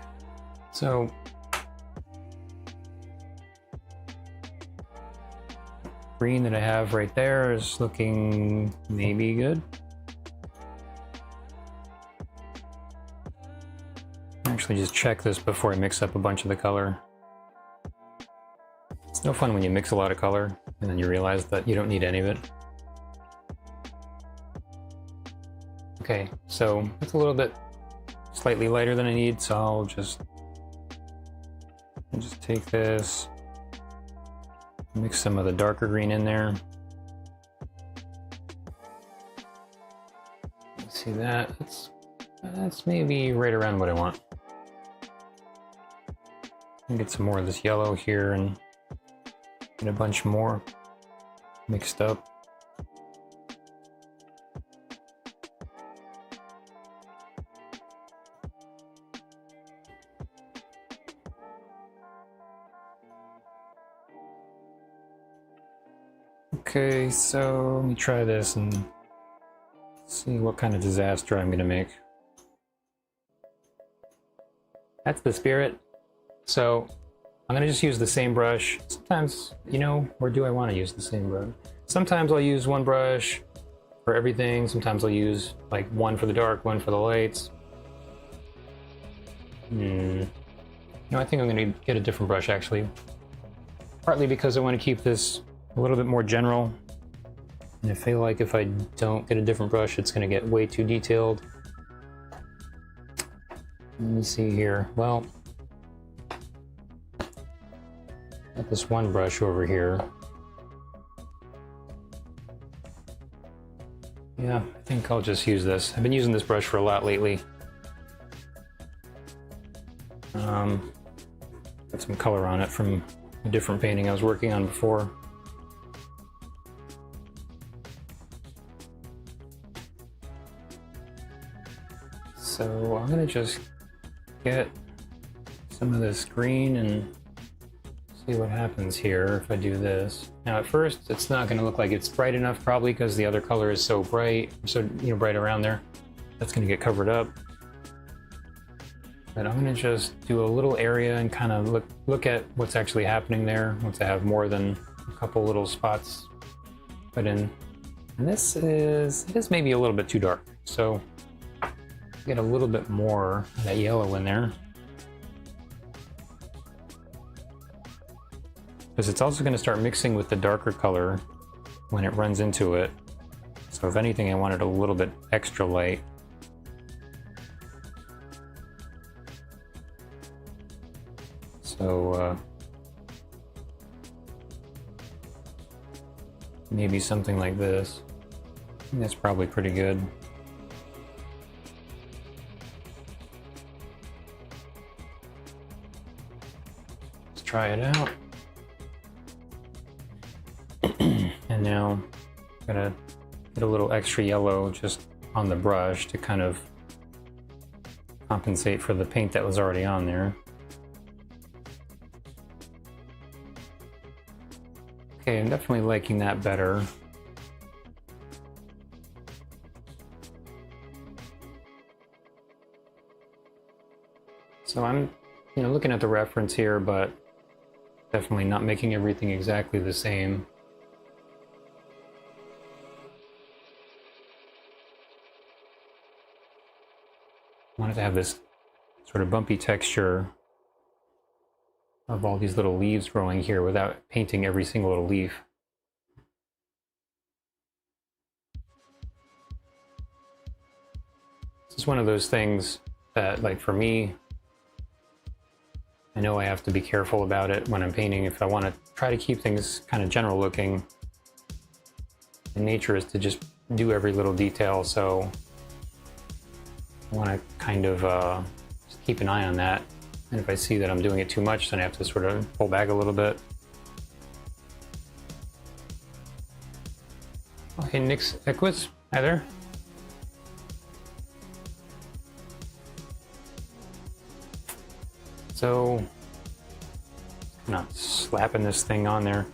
So green that I have right there is looking maybe good. Actually just check this before I mix up a bunch of the color. It's no fun when you mix a lot of color and then you realize that you don't need any of it. Okay, so it's a little bit slightly lighter than I need, so I'll just take this, mix some of the darker green in there. see that. That's maybe right around what I want. Get some more of this yellow here and get a bunch more mixed up. Okay, so let me try this and see what kind of disaster I'm gonna make. That's the spirit. So I'm gonna just use the same brush. Sometimes, you know, or do I want to use the same brush? Sometimes I'll use one brush for everything. Sometimes I'll use like one for the dark, one for the lights. No, I think I'm gonna get a different brush actually. Partly because I want to keep this a little bit more general. And I feel like if I don't get a different brush, it's gonna get way too detailed. Let me see here. Well, got this one brush over here. Yeah, I think I'll just use this. I've been using this brush for a lot lately. Got some color on it from a different painting I was working on before. So I'm gonna just get some of this green and see what happens here if I do this. Now at first it's not going to look like it's bright enough probably because the other color is so bright, so bright around there. That's going to get covered up. But I'm going to just do a little area and kind of look at what's actually happening there once I have more than a couple little spots put in. And it is maybe a little bit too dark. So get a little bit more of that yellow in there. Because it's also going to start mixing with the darker color when it runs into it. So if anything, I want it a little bit extra light. So maybe something like this. I think that's probably pretty good. Let's try it out. And now I'm gonna get a little extra yellow just on the brush to kind of compensate for the paint that was already on there. Okay, I'm definitely liking that better. So I'm, looking at the reference here, but definitely not making everything exactly the same. I wanted to have this sort of bumpy texture of all these little leaves growing here without painting every single little leaf. This is one of those things that, like, for me, I know I have to be careful about it when I'm painting. If I want to try to keep things kind of general looking, in nature is to just do every little detail, so I want to kind of just keep an eye on that. And if I see that I'm doing it too much, then I have to sort of pull back a little bit. Okay, Nix Equus, hi there. So, not slapping this thing on there.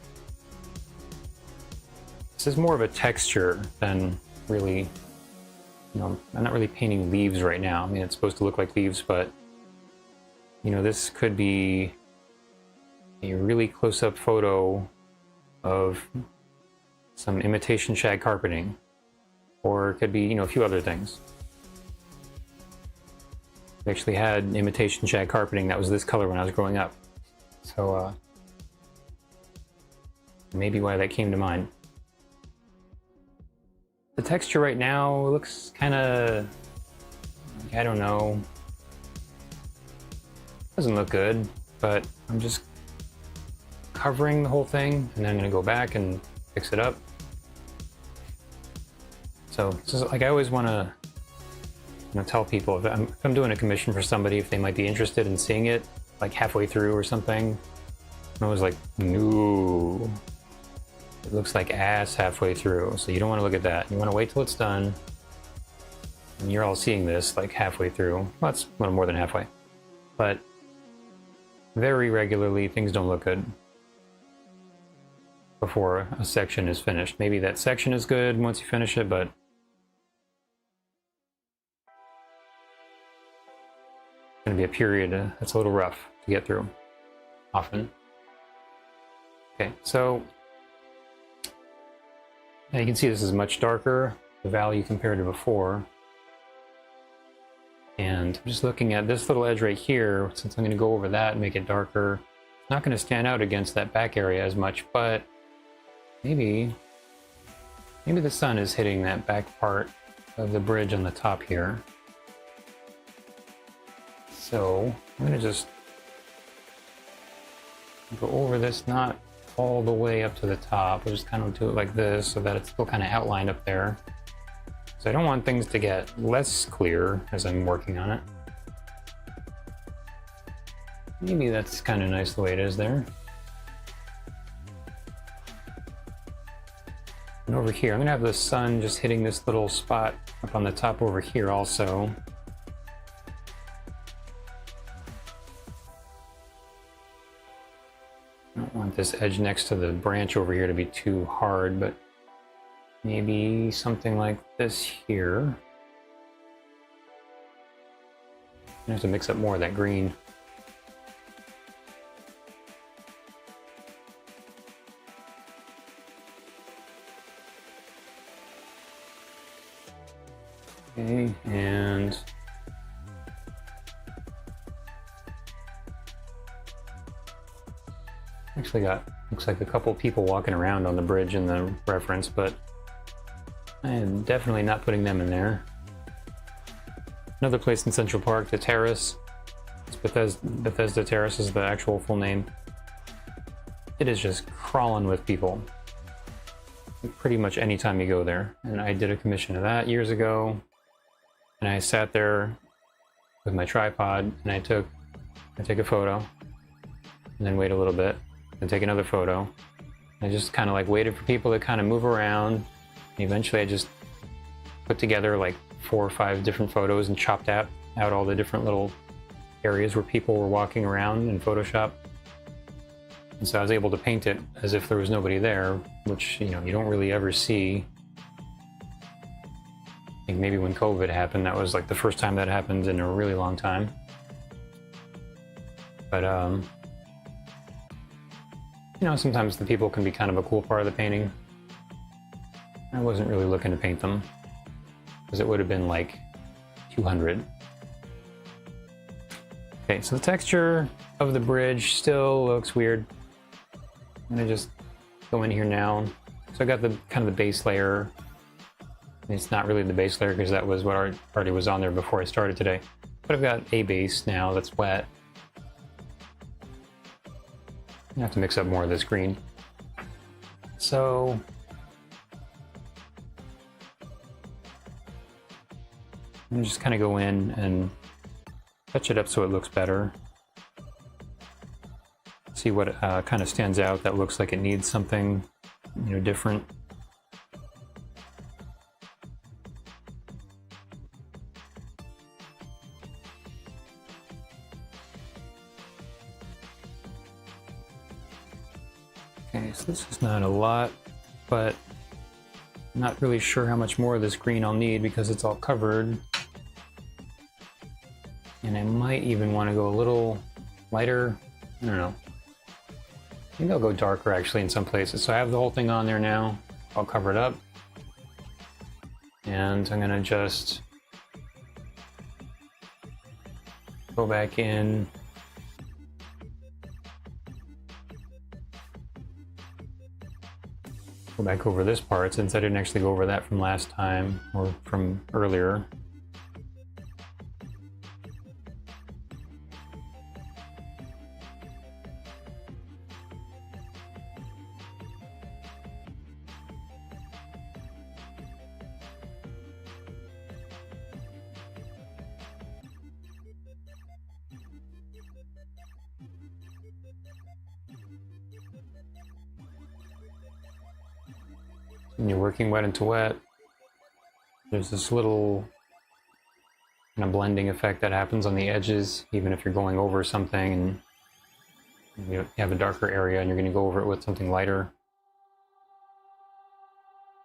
This is more of a texture than really, I'm not really painting leaves right now. I mean, it's supposed to look like leaves, but this could be a really close-up photo of some imitation shag carpeting, or it could be, a few other things. We actually had imitation shag carpeting that was this color when I was growing up. So, maybe why that came to mind. The texture right now looks kind of, I don't know, doesn't look good, but I'm just covering the whole thing, and then I'm going to go back and fix it up. So this is, like, I always want to tell people if I'm doing a commission for somebody, if they might be interested in seeing it like halfway through or something. And I was like, no, it looks like ass halfway through, so you don't want to look at that. You want to wait till it's done, and you're all seeing this like halfway through. Well, it's more than halfway, but very regularly things don't look good before a section is finished. Maybe that section is good once you finish it, but it's going to be a period that's a little rough to get through often. Okay, so now you can see this is much darker, the value compared to before. And I'm just looking at this little edge right here, since I'm going to go over that and make it darker. It's not going to stand out against that back area as much, but maybe the sun is hitting that back part of the bridge on the top here. So I'm going to just go over this, not all the way up to the top. I'll just kind of do it like this so that it's still kind of outlined up there. So I don't want things to get less clear as I'm working on it. Maybe that's kind of nice the way it is there. And over here, I'm going to have the sun just hitting this little spot up on the top over here also. I don't want this edge next to the branch over here to be too hard, but maybe something like this here. I have to mix up more of that green. Okay, and actually looks like a couple people walking around on the bridge in the reference, but I am definitely not putting them in there. Another place in Central Park, the Terrace. It's Bethesda Terrace is the actual full name. It is just crawling with people. Pretty much any time you go there. And I did a commission of that years ago. And I sat there with my tripod and I take a photo and then wait a little bit and take another photo. I just kind of like waited for people to kind of move around. And eventually I just put together like 4 or 5 different photos and chopped out all the different little areas where people were walking around in Photoshop. And so I was able to paint it as if there was nobody there, which, you don't really ever see. I think maybe when COVID happened, that was like the first time that happened in a really long time. But, sometimes the people can be kind of a cool part of the painting. I wasn't really looking to paint them, because it would have been like 200. Okay, so the texture of the bridge still looks weird. I'm gonna just go in here now. So I got the kind of the base layer. It's not really the base layer because that was what already was on there before I started today. But I've got a base now that's wet. I have to mix up more of this green. So I'm just kind of go in and touch it up so it looks better. See what kind of stands out that looks like it needs something, different. Okay, so this is not a lot, but I'm not really sure how much more of this green I'll need because it's all covered. And I might even want to go a little lighter. I don't know. Maybe I'll go darker actually in some places. So I have the whole thing on there now. I'll cover it up. And I'm going to just go back in. Go back over this part since I didn't actually go over that from last time or from earlier. when you're working wet into wet, there's this little kind of blending effect that happens on the edges, even if you're going over something and you have a darker area and you're going to go over it with something lighter.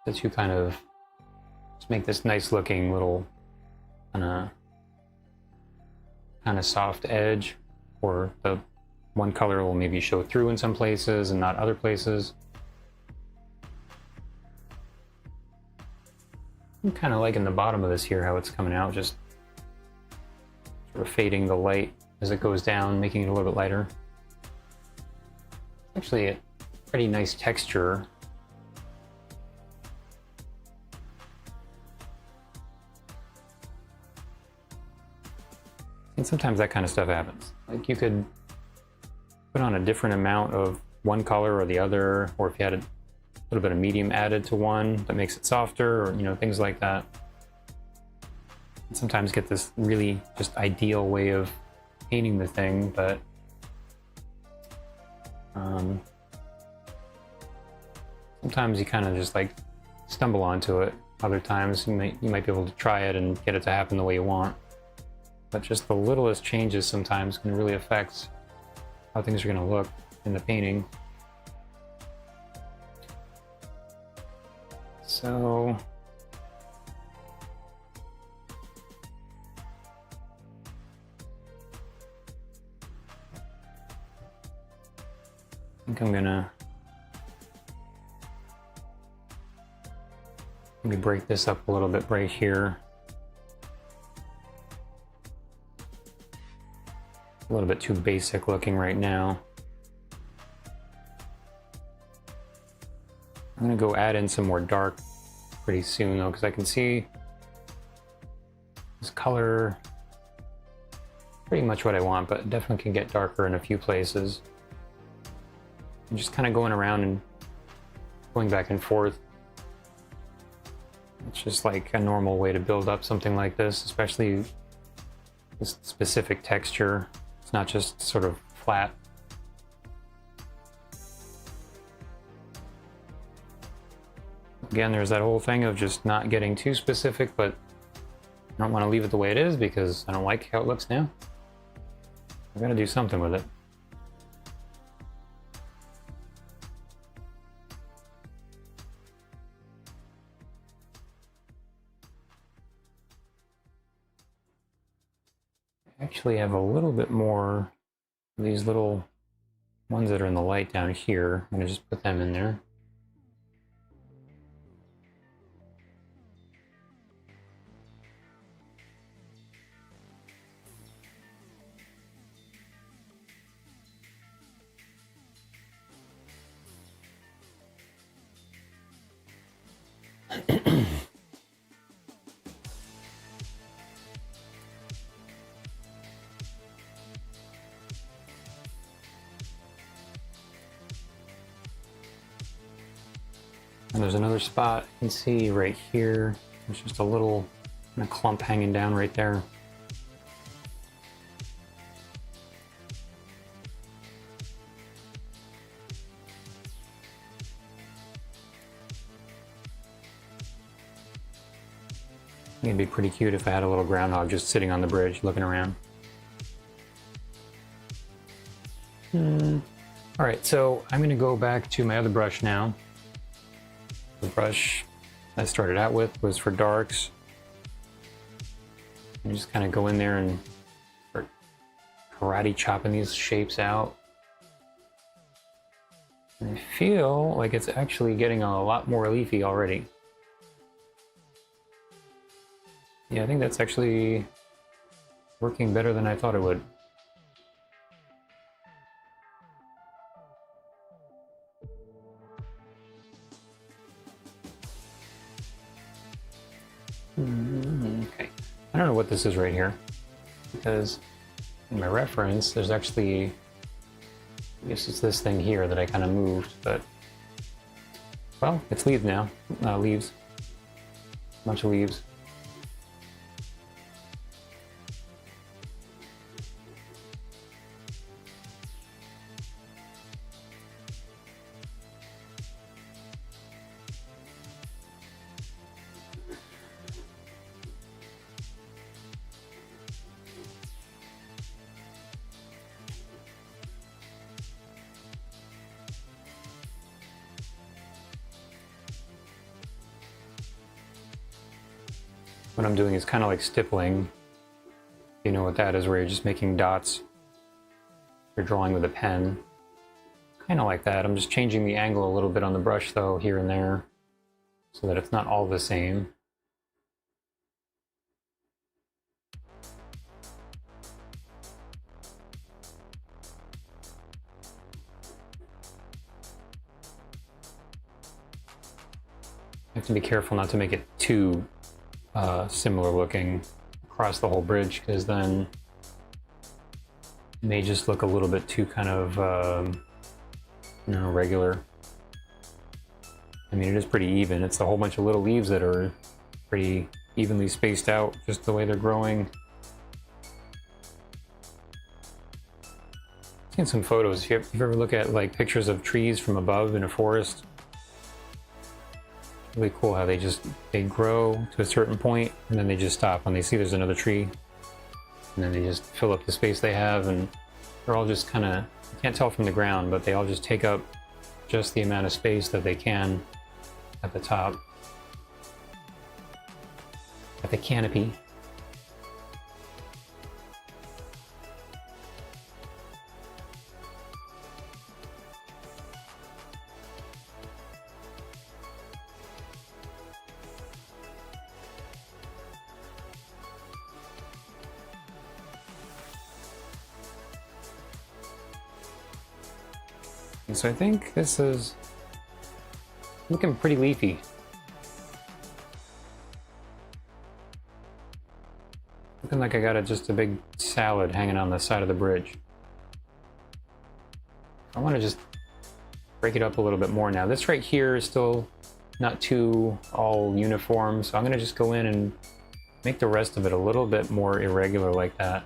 That you kind of just make this nice looking little kind of soft edge, or the one color will maybe show through in some places and not other places. I'm kind of liking the bottom of this here, how it's coming out, just sort of fading the light as it goes down, making it a little bit lighter. Actually a pretty nice texture. And sometimes that kind of stuff happens. Like you could put on a different amount of one color or the other, or if you had a little bit of medium added to one that makes it softer, or things like that. And sometimes get this really just ideal way of painting the thing, but sometimes you kind of just like stumble onto it. Other times you might be able to try it and get it to happen the way you want. But just the littlest changes sometimes can really affect how things are going to look in the painting. So I think I'm gonna maybe break this up a little bit right here. A little bit too basic looking right now. I'm gonna go add in some more dark pretty soon though, because I can see this color pretty much what I want, but definitely can get darker in a few places. I'm just kind of going around and going back and forth. It's just like a normal way to build up something like this, especially this specific texture. It's not just sort of flat. Again, there's that whole thing of just not getting too specific, but I don't want to leave it the way it is because I don't like how it looks now. I've got to do something with it. I actually have a little bit more of these little ones that are in the light down here. I'm going to just put them in there. And there's another spot you can see right here. There's just a little kind of clump hanging down right there. I think it'd be pretty cute if I had a little groundhog just sitting on the bridge looking around. All right, so I'm gonna go back to my other brush now. The brush I started out with was for darks. You just kind of go in there and start karate chopping these shapes out. And I feel like it's actually getting a lot more leafy already. Yeah, I think that's actually working better than I thought it would. Okay, I don't know what this is right here, because in my reference there's actually, I guess it's this thing here that I kind of moved, but well, it's leaves now. Leaves. A bunch of leaves. what I'm doing is kind of like stippling. You know what that is, where you're just making dots. You're drawing with a pen. Kind of like that. I'm just changing the angle a little bit on the brush though, here and there, so that it's not all the same. I have to be careful not to make it too similar looking across the whole bridge, because then it may just look a little bit too kind of regular. I mean, it is pretty even. It's a whole bunch of little leaves that are pretty evenly spaced out, just the way they're growing. I've seen some photos. If you ever look at like pictures of trees from above in a forest, it's really cool how they grow to a certain point and then they just stop when they see there's another tree, and then they just fill up the space they have, and they're all just kind of, you can't tell from the ground, but they all just take up just the amount of space that they can at the top, at the canopy. And so I think this is looking pretty leafy. Looking like I got just a big salad hanging on the side of the bridge. I want to just break it up a little bit more now. This right here is still not too all uniform, so I'm going to just go in and make the rest of it a little bit more irregular like that.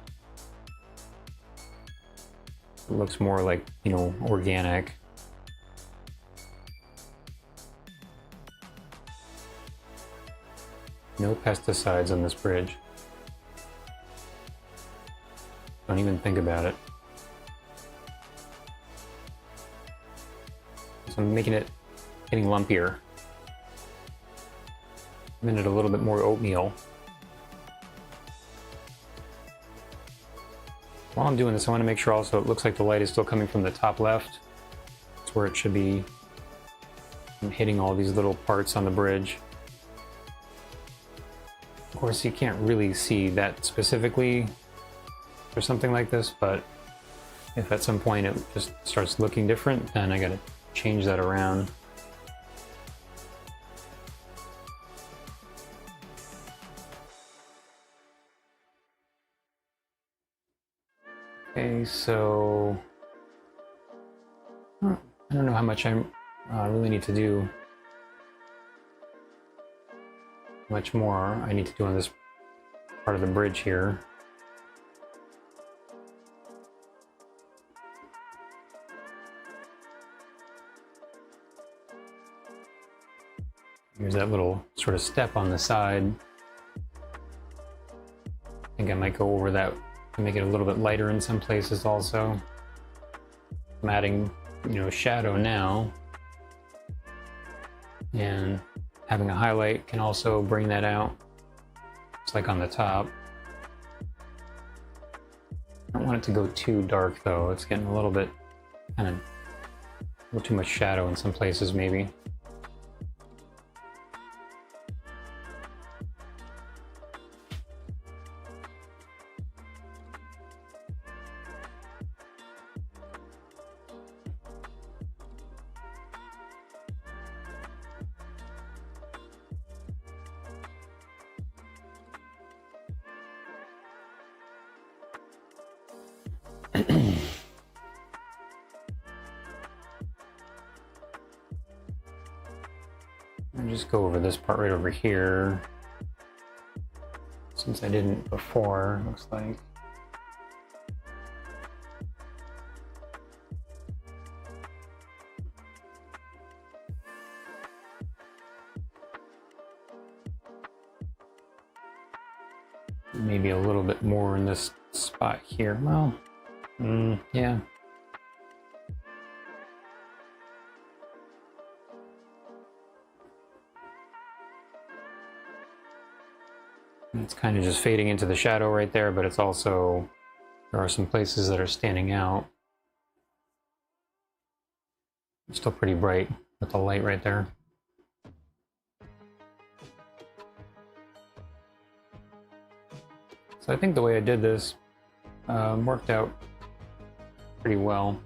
It looks more like, you know, organic. No pesticides on this bridge. Don't even think about it. So I'm making it getting lumpier. I'm in it a little bit more oatmeal. While I'm doing this, I want to make sure also it looks like the light is still coming from the top left. That's where it should be. I'm hitting all these little parts on the bridge. Of course, you can't really see that specifically for something like this, but if at some point it just starts looking different, then I gotta change that around. Okay, so I don't know how much I really need to do. Much more I need to do on this part of the bridge here. Here's that little sort of step on the side. I think I might go over that to make it a little bit lighter in some places also. I'm adding, you know, shadow now. And having a highlight can also bring that out. It's like on the top. I don't want it to go too dark though. It's getting a little bit, kind of, a little too much shadow in some places maybe. I'll just go over this part right over here, since I didn't before, looks like. Maybe a little bit more in this spot here. Well, yeah. It's kind of just fading into the shadow right there, but it's also, there are some places that are standing out. It's still pretty bright with the light right there. So I think the way I did this worked out pretty well.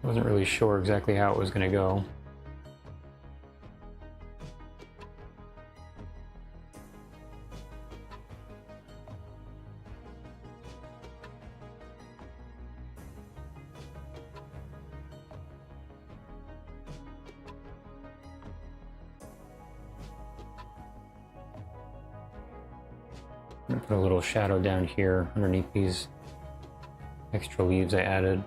I wasn't really sure exactly how it was going to go. I'm gonna put a little shadow down here underneath these extra leaves I added.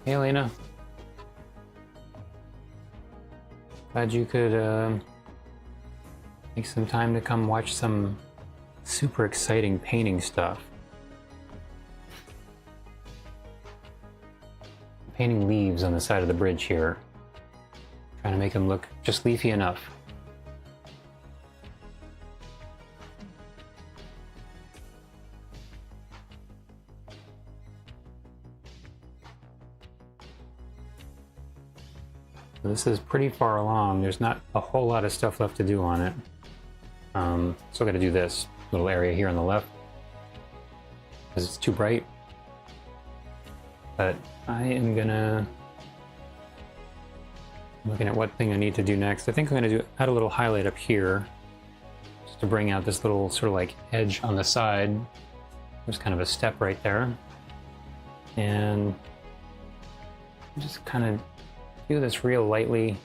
Hey, Elena. Glad you could make some time to come watch some super exciting painting stuff. Painting leaves on the side of the bridge here. Trying to make them look just leafy enough. This is pretty far along. There's not a whole lot of stuff left to do on it. Still got to do this little area here on the left because it's too bright. But I am gonna looking at what thing I need to do next. I think I'm gonna add a little highlight up here just to bring out this little sort of like edge on the side. There's kind of a step right there, and just kind of do this real lightly.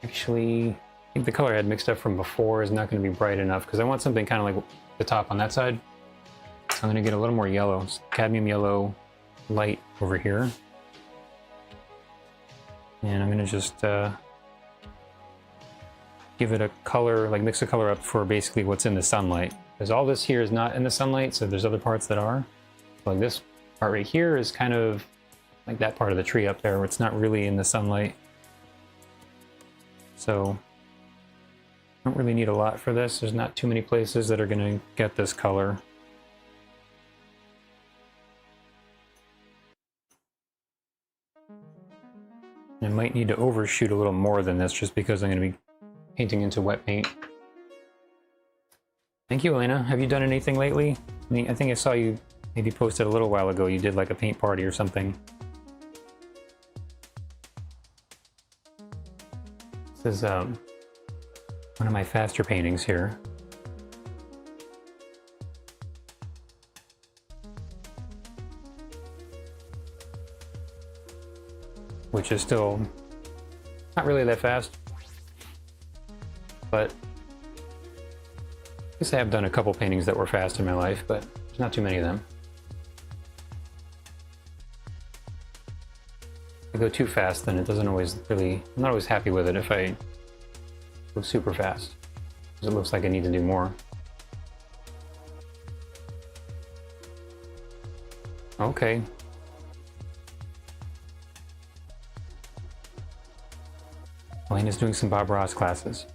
Actually, I think the color I had mixed up from before is not going to be bright enough because I want something kind of like the top on that side. So I'm going to get a little more yellow, cadmium yellow light over here. And I'm going to just give it a color, like mix the color up for basically what's in the sunlight. Because all this here is not in the sunlight, so there's other parts that are. Like this part right here is kind of like that part of the tree up there where it's not really in the sunlight. So I don't really need a lot for this. There's not too many places that are going to get this color. I might need to overshoot a little more than this just because I'm going to be painting into wet paint. Thank you, Elena. Have you done anything lately? I mean, I think I saw you maybe posted a little while ago. You did like a paint party or something. This is one of my faster paintings here. Which is still not really that fast, but I guess I have done a couple paintings that were fast in my life, but there's not too many of them. If I go too fast, then it doesn't always really, I'm not always happy with it if I go super fast, because it looks like I need to do more. Okay. Elena's doing some Bob Ross classes.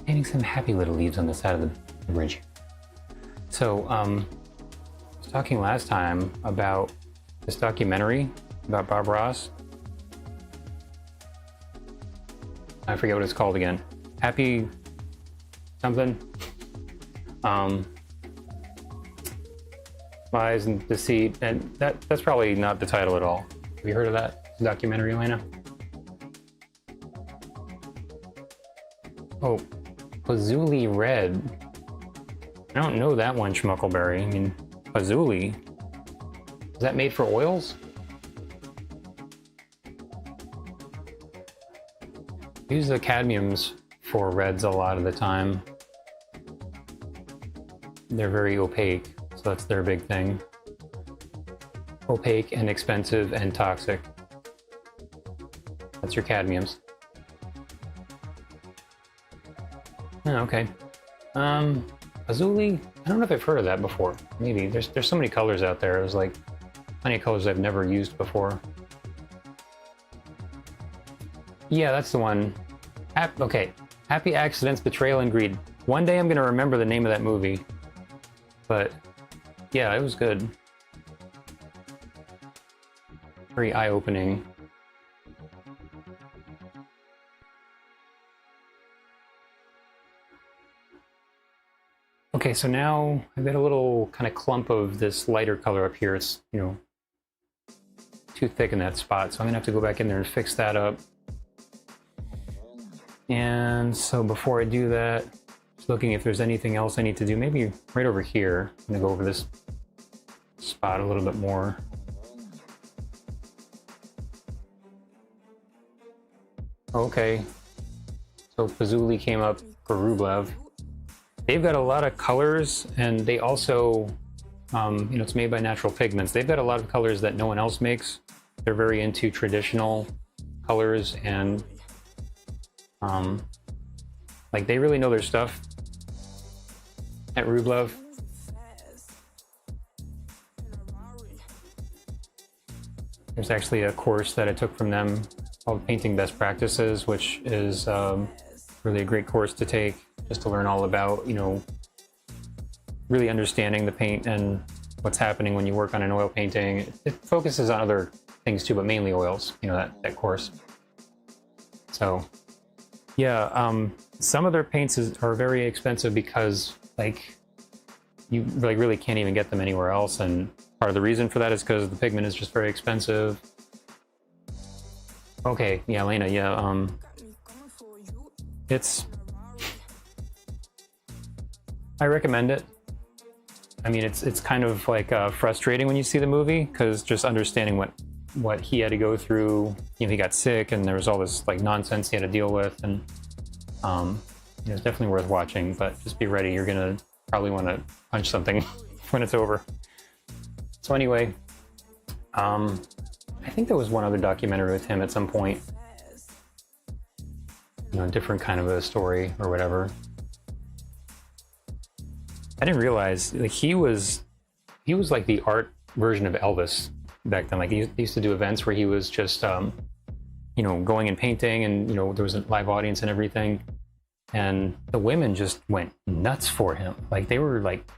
Painting some happy little leaves on the side of the bridge. So, I was talking last time about this documentary about Bob Ross. I forget what it's called again. Happy something. Lies and Deceit, and that's probably not the title at all. Have you heard of that documentary, Elena? Oh, Lazuli Red. I don't know that one, Schmuckleberry. I mean, Lazuli. Is that made for oils? I use the cadmiums for reds a lot of the time. They're very opaque, so that's their big thing. Opaque and expensive and toxic. That's your cadmiums. Oh, okay. Lazuli, I don't know if I've heard of that before. Maybe. There's so many colors out there. There's like plenty of colors I've never used before. Yeah, that's the one. Okay. Happy Accidents, Betrayal, and Greed. One day I'm going to remember the name of that movie. But yeah, it was good. Very eye-opening. Okay, so now I've got a little kind of clump of this lighter color up here. It's, you know, too thick in that spot, so I'm gonna have to go back in there and fix that up. And so before I do that, just looking if there's anything else I need to do. Maybe right over here. I'm gonna go over this spot a little bit more. Okay, so Fazuli came up for Rublev. They've got a lot of colors, and they also, you know, it's made by Natural Pigments. They've got a lot of colors that no one else makes. They're very into traditional colors, and like they really know their stuff at Rublev. There's actually a course that I took from them called Painting Best Practices, which is really a great course to take just to learn all about, you know, really understanding the paint and what's happening when you work on an oil painting. It focuses on other things too, but mainly oils, you know, that course. So yeah, some of their paints are very expensive because like you like really can't even get them anywhere else, and part of the reason for that is because the pigment is just very expensive. Okay, yeah, Lena, yeah, I recommend it. I mean, it's kind of like frustrating when you see the movie, because just understanding what he had to go through, you know, he got sick and there was all this like nonsense he had to deal with, and you know, it's definitely worth watching, but just be ready, you're gonna probably want to punch something when it's over. So anyway, I think there was one other documentary with him at some point, you know, a different kind of a story or whatever. I didn't realize like he was like the art version of Elvis back then. Like he used to do events where he was just you know, going and painting, and you know, there was a live audience and everything, and the women just went nuts for him. Like they were like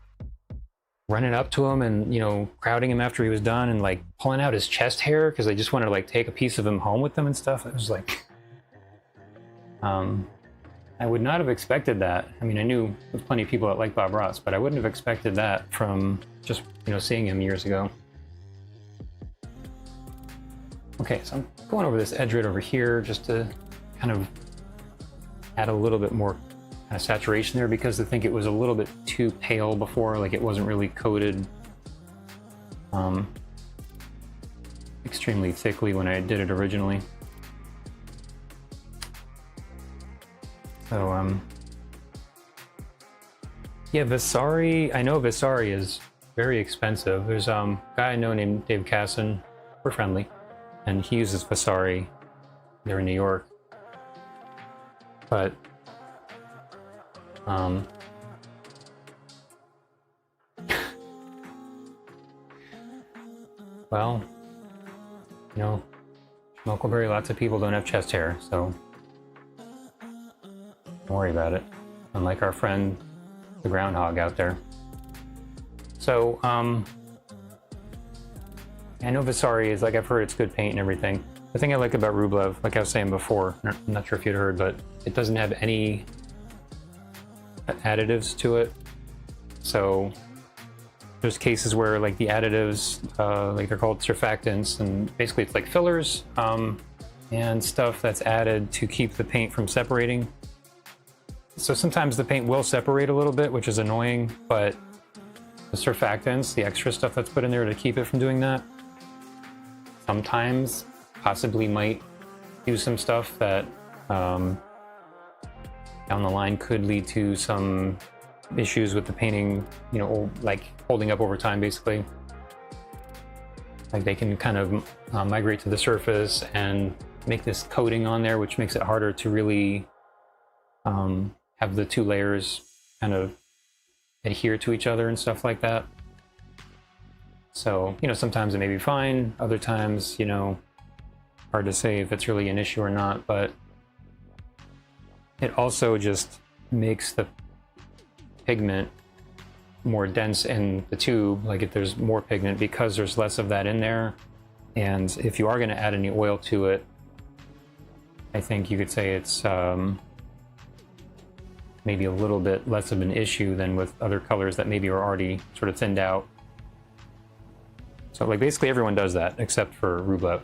running up to him and, you know, crowding him after he was done and like pulling out his chest hair because they just wanted to like take a piece of him home with them and stuff. It was like I would not have expected that. I mean, I knew there's plenty of people that like Bob Ross, but I wouldn't have expected that from just, you know, seeing him years ago. Okay, so I'm going over this edge right over here just to kind of add a little bit more kind of saturation there, because I think it was a little bit too pale before, like it wasn't really coated extremely thickly when I did it originally. So yeah, Vasari, I know Vasari is very expensive. There's a guy I know named Dave Casson, we're friendly, and he uses Vasari. They're in New York. But well, you know, Schmuckleberry, lots of people don't have chest hair, so don't worry about it. Unlike our friend, the groundhog out there. So, I know Vasari is, like, I've heard it's good paint and everything. The thing I like about Rublev, like I was saying before, I'm not sure if you'd heard, but it doesn't have any additives to it. So there's cases where like the additives, like they're called surfactants, and basically it's like fillers and stuff that's added to keep the paint from separating. So sometimes the paint will separate a little bit, which is annoying, but the surfactants, the extra stuff that's put in there to keep it from doing that, sometimes possibly might do some stuff that down the line could lead to some issues with the painting, you know, like holding up over time, basically. Like they can kind of migrate to the surface and make this coating on there, which makes it harder to really have the two layers kind of adhere to each other and stuff like that. So, you know, sometimes it may be fine, other times, you know, hard to say if it's really an issue or not, but it also just makes the pigment more dense in the tube, like if there's more pigment, because there's less of that in there. And if you are going to add any oil to it, I think you could say it's maybe a little bit less of an issue than with other colors that maybe are already sort of thinned out. So like basically everyone does that except for Rublev.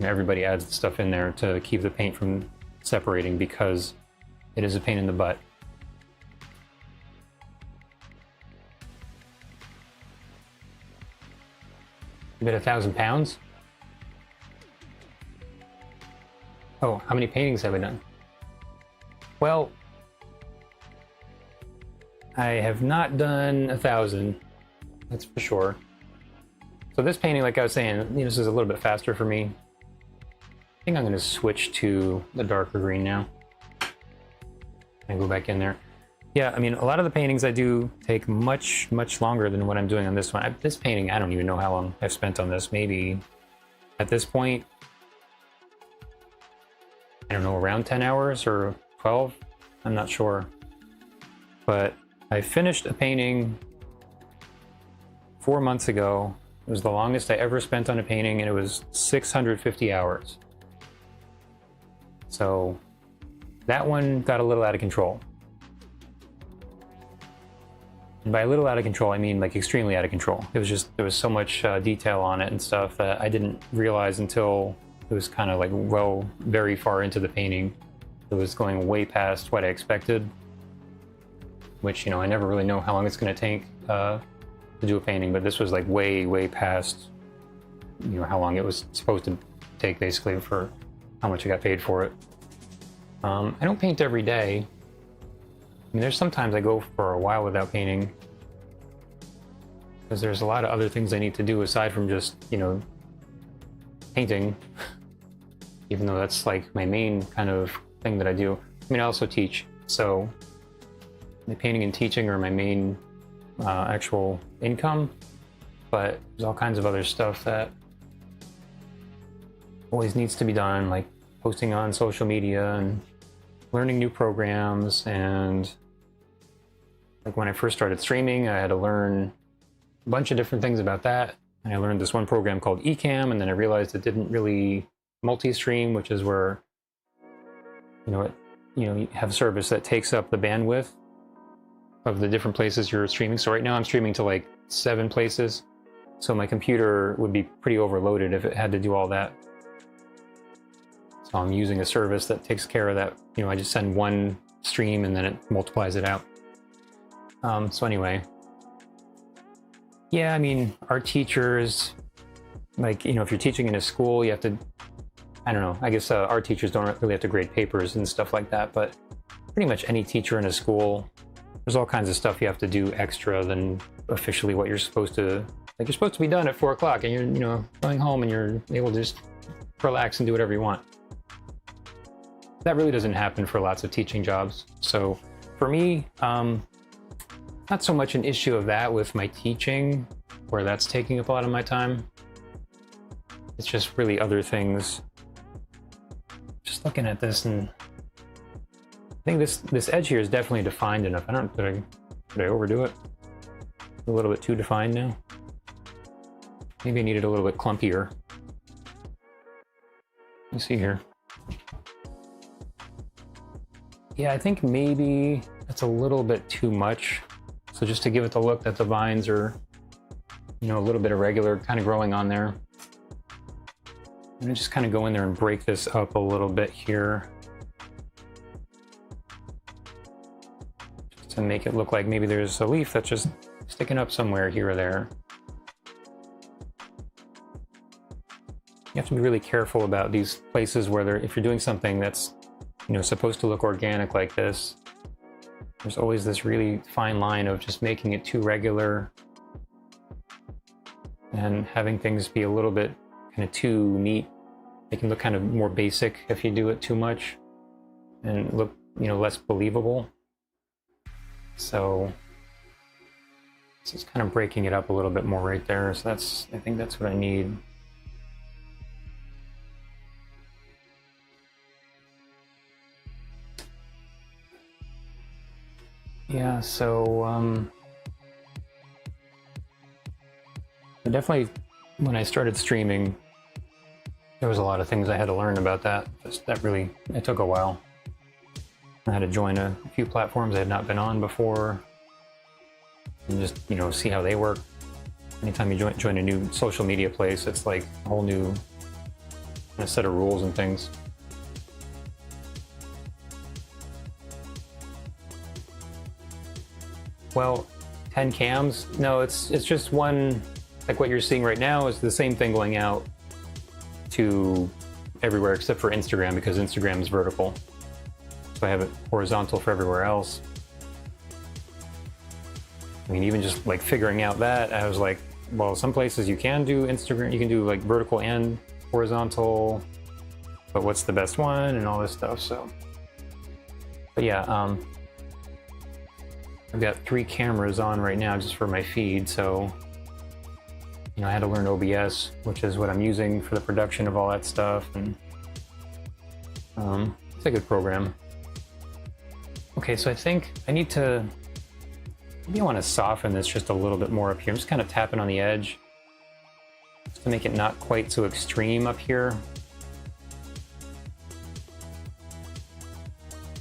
Everybody adds stuff in there to keep the paint from separating because it is a pain in the butt. You bet 1,000 pounds? Oh, how many paintings have I done? Well, I have not done 1,000, that's for sure. So this painting, like I was saying, you know, this is a little bit faster for me. I think I'm going to switch to the darker green now and go back in there. Yeah, I mean, a lot of the paintings I do take much, much longer than what I'm doing on this one. This painting, I don't even know how long I've spent on this. Maybe at this point, I don't know, around 10 hours or 12? I'm not sure. But I finished a painting 4 months ago. It was the longest I ever spent on a painting, and it was 650 hours. So that one got a little out of control. And by a little out of control, I mean like extremely out of control. It was just, there was so much detail on it and stuff that I didn't realize until it was kind of like, well, very far into the painting. It was going way past what I expected, which, you know, I never really know how long it's going to take to do a painting, but this was like way, way past, you know, how long it was supposed to take, basically, for how much I got paid for it. I don't paint every day. I mean, there's sometimes I go for a while without painting because there's a lot of other things I need to do aside from just, you know, painting, even though that's like my main kind of thing that I do. I mean, I also teach, so the painting and teaching are my main actual income, but there's all kinds of other stuff that always needs to be done, like posting on social media and learning new programs. And like when I first started streaming, I had to learn a bunch of different things about that. And I learned this one program called Ecamm, and then I realized it didn't really multi-stream, which is where, you have a service that takes up the bandwidth of the different places you're streaming. So right now I'm streaming to like 7 places. So my computer would be pretty overloaded if it had to do all that. So I'm using a service that takes care of that. You know, I just send one stream and then it multiplies it out. So anyway, yeah, I mean, our teachers, like, you know, if you're teaching in a school, you have to, I don't know, I guess our teachers don't really have to grade papers and stuff like that, but pretty much any teacher in a school, there's all kinds of stuff you have to do extra than officially what you're supposed to, like, you're supposed to be done at 4 o'clock and you're, you know, going home and you're able to just relax and do whatever you want. That really doesn't happen for lots of teaching jobs. So for me, not so much an issue of that with my teaching, where that's taking up a lot of my time. It's just really other things. Just looking at this, and I think this edge here is definitely defined enough. Did I overdo it? A little bit too defined now. Maybe I need it a little bit clumpier. Let me see here. Yeah, I think maybe that's a little bit too much. So just to give it the look that the vines are, you know, a little bit irregular, kind of growing on there. I'm gonna just kind of go in there and break this up a little bit here. Just to make it look like maybe there's a leaf that's just sticking up somewhere here or there. Yeah, have to be really careful about these places where if you're doing something that's, supposed to look organic like this, there's always this really fine line of just making it too regular and having things be a little bit kind of too neat. They can look kind of more basic if you do it too much and look, less believable. So this is kind of breaking it up a little bit more right there. So I think that's what I need. Yeah, so definitely when I started streaming, there was a lot of things I had to learn about that. It took a while. I had to join a few platforms I had not been on before and just, see how they work. Anytime you join a new social media place, it's like a whole new set of rules and things. Well, 10 cams? No, it's just one, like what you're seeing right now is the same thing going out to everywhere except for Instagram, because Instagram is vertical. So I have it horizontal for everywhere else. I mean, even just like figuring out that, I was like, well, some places you can do Instagram, you can do like vertical and horizontal, but what's the best one and all this stuff. So, but yeah, I've got 3 cameras on right now just for my feed, so I had to learn OBS, which is what I'm using for the production of all that stuff, and it's a good program. Okay, so I think I need to, maybe I want to soften this just a little bit more up here. I'm just kind of tapping on the edge just to make it not quite so extreme up here,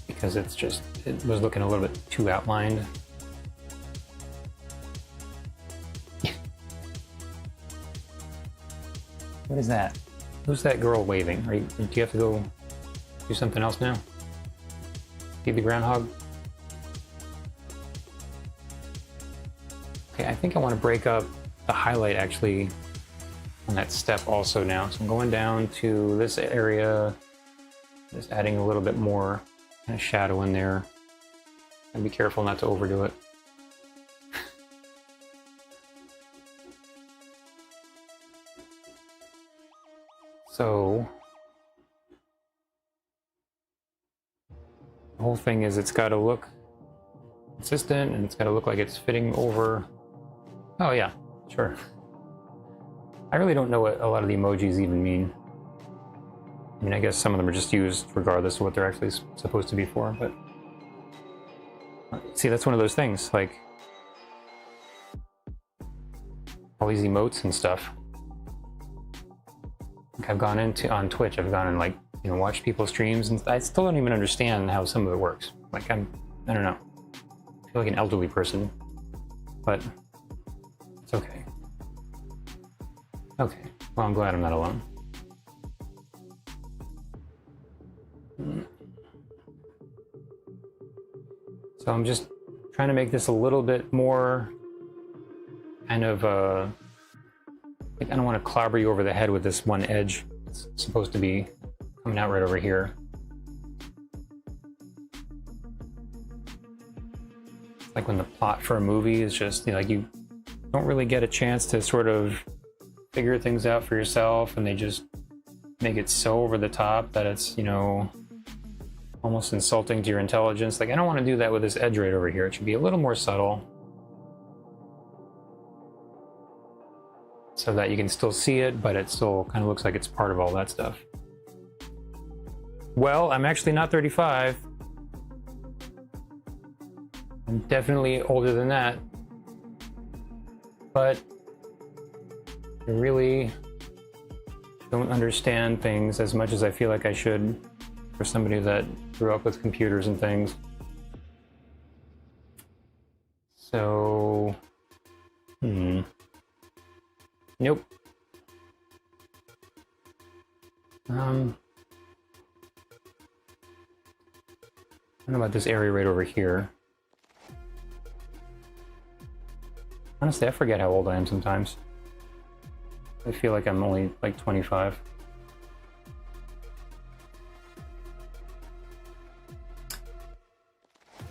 because it was looking a little bit too outlined. What is that? Who's that girl waving? Do you have to go do something else now? Feed the groundhog? Okay, I think I want to break up the highlight actually on that step also now. So I'm going down to this area, just adding a little bit more kind of shadow in there. And be careful not to overdo it. So the whole thing is it's got to look consistent and it's got to look like it's fitting over. Oh yeah, sure. I really don't know what a lot of the emojis even mean. I mean, I guess some of them are just used regardless of what they're actually supposed to be for, but see, that's one of those things, like all these emotes and stuff. Like I've gone on Twitch, I've gone and watched people's streams, and I still don't even understand how some of it works. Like I don't know. I feel like an elderly person, but it's okay. Okay, well, I'm glad I'm not alone. So I'm just trying to make this a little bit more kind of like I don't want to clobber you over the head with this one edge. It's supposed to be coming out right over here. It's like when the plot for a movie is just, like you don't really get a chance to sort of figure things out for yourself, and they just make it so over the top that it's, almost insulting to your intelligence. Like, I don't want to do that with this edge right over here. It should be a little more subtle so that you can still see it, but it still kind of looks like it's part of all that stuff. Well, I'm actually not 35. I'm definitely older than that. But I really don't understand things as much as I feel like I should for somebody that grew up with computers and things. So, nope. I don't know about this area right over here. Honestly, I forget how old I am sometimes. I feel like I'm only like 25.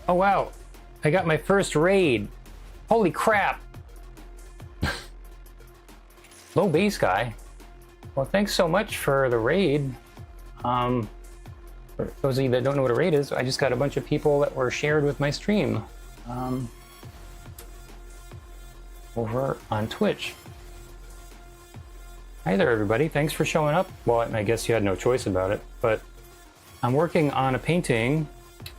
Oh wow, I got my first raid. Holy crap. Low base guy. Well, thanks so much for the raid. For those of you that don't know what a raid is, I just got a bunch of people that were shared with my stream over on Twitch. Hi there, everybody. Thanks for showing up. Well, I guess you had no choice about it, but I'm working on a painting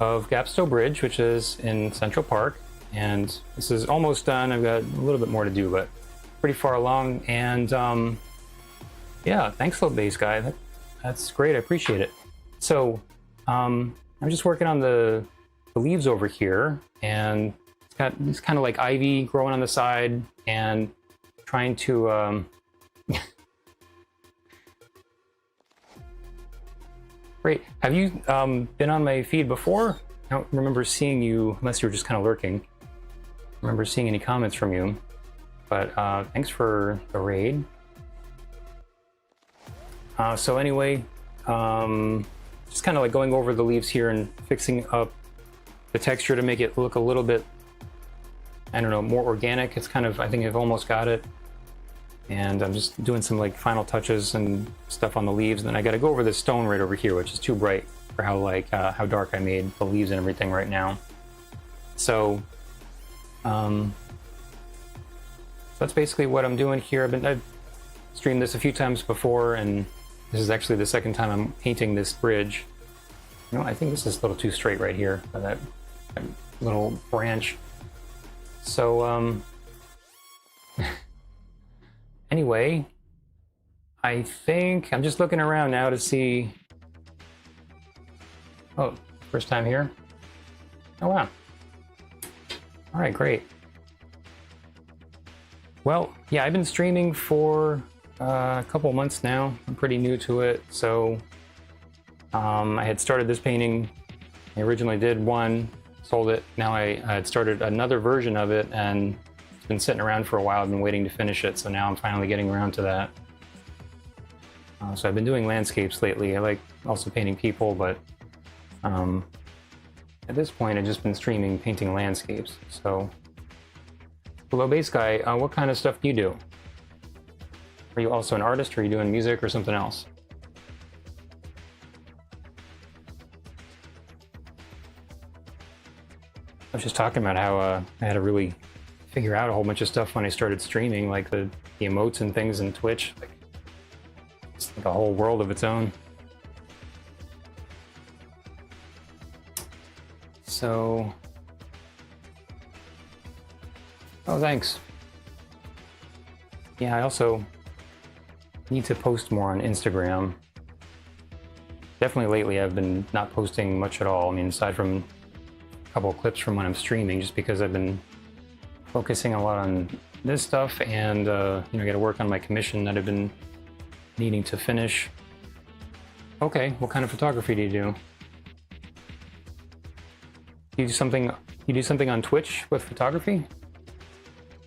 of Gapstow Bridge, which is in Central Park, and this is almost done. I've got a little bit more to do, but pretty far along. And yeah, thanks, Low Base Guy. That's great. I appreciate it. So I'm just working on the leaves over here, and it's got this kind of like ivy growing on the side, and trying to Great. Have you been on my feed before? I don't remember seeing you, unless you were just kind of lurking. I don't remember seeing any comments from you. But thanks for the raid. So anyway, just kind of like going over the leaves here and fixing up the texture to make it look a little bit, I don't know, more organic. It's kind of, I think I've almost got it. And I'm just doing some like final touches and stuff on the leaves. And then I got to go over this stone right over here, which is too bright for how like how dark I made the leaves and everything right now. So that's basically what I'm doing here. I've streamed this a few times before, and this is actually the second time I'm painting this bridge. You know, I think this is a little too straight right here, that little branch. So anyway, I think I'm just looking around now to see. Oh, first time here. Oh wow. All right, great. Well, yeah, I've been streaming for a couple months now. I'm pretty new to it, so I had started this painting. I originally did one, sold it. Now I had started another version of it, and it's been sitting around for a while. I've been waiting to finish it, so now I'm finally getting around to that. So I've been doing landscapes lately. I like also painting people, but at this point I've just been streaming painting landscapes. So, Low Base Guy, what kind of stuff do you do? Are you also an artist, or are you doing music or something else? I was just talking about how I had to really figure out a whole bunch of stuff when I started streaming, like the emotes and things in Twitch. Like, it's like a whole world of its own. So, oh, thanks. Yeah, I also need to post more on Instagram. Definitely lately I've been not posting much at all. I mean, aside from a couple of clips from when I'm streaming, just because I've been focusing a lot on this stuff, and you know, I got to work on my commission that I've been needing to finish. Okay, what kind of photography do you do? You do something on Twitch with photography?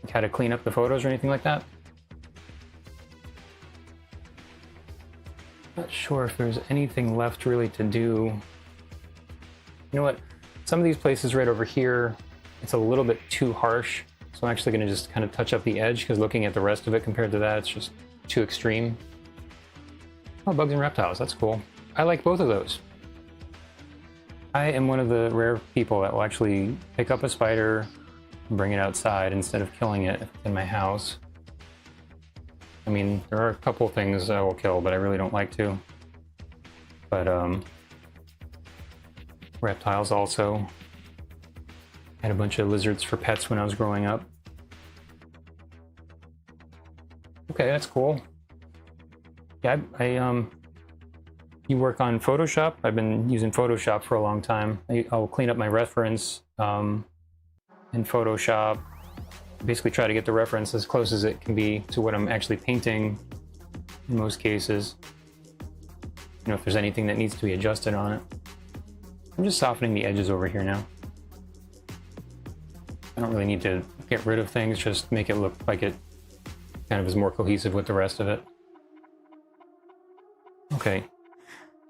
Like how to clean up the photos or anything like that? Not sure if there's anything left really to do. You know what? Some of these places right over here, it's a little bit too harsh. So I'm actually going to just kind of touch up the edge, because looking at the rest of it compared to that, it's just too extreme. Oh, bugs and reptiles, that's cool. I like both of those. I am one of the rare people that will actually pick up a spider and bring it outside instead of killing it in my house. I mean, there are a couple things I will kill, but I really don't like to. But reptiles also. I had a bunch of lizards for pets when I was growing up. Okay, that's cool. Yeah, you work on Photoshop? I've been using Photoshop for a long time. I'll clean up my reference in Photoshop. Basically try to get the reference as close as it can be to what I'm actually painting in most cases. You know, if there's anything that needs to be adjusted on it. I'm just softening the edges over here now. I don't really need to get rid of things, just make it look like it kind of is more cohesive with the rest of it. Okay.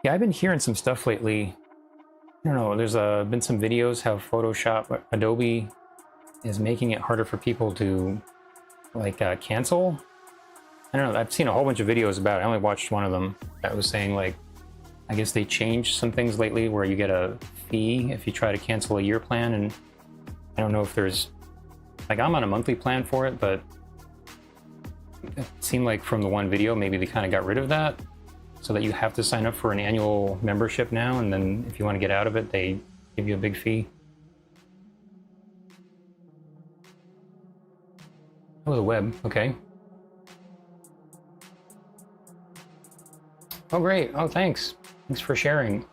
Yeah, I've been hearing some stuff lately. don't know, there's been some videos how Photoshop, Adobe is making it harder for people to like cancel. I don't know, I've seen a whole bunch of videos about it. I only watched one of them that was saying like, I guess they changed some things lately where you get a fee if you try to cancel a year plan, and I don't know if there's, like I'm on a monthly plan for it, but it seemed like from the one video maybe they kind of got rid of that so that you have to sign up for an annual membership now, and then if you want to get out of it they give you a big fee. Oh, the web, okay. Oh great, oh thanks. Thanks for sharing.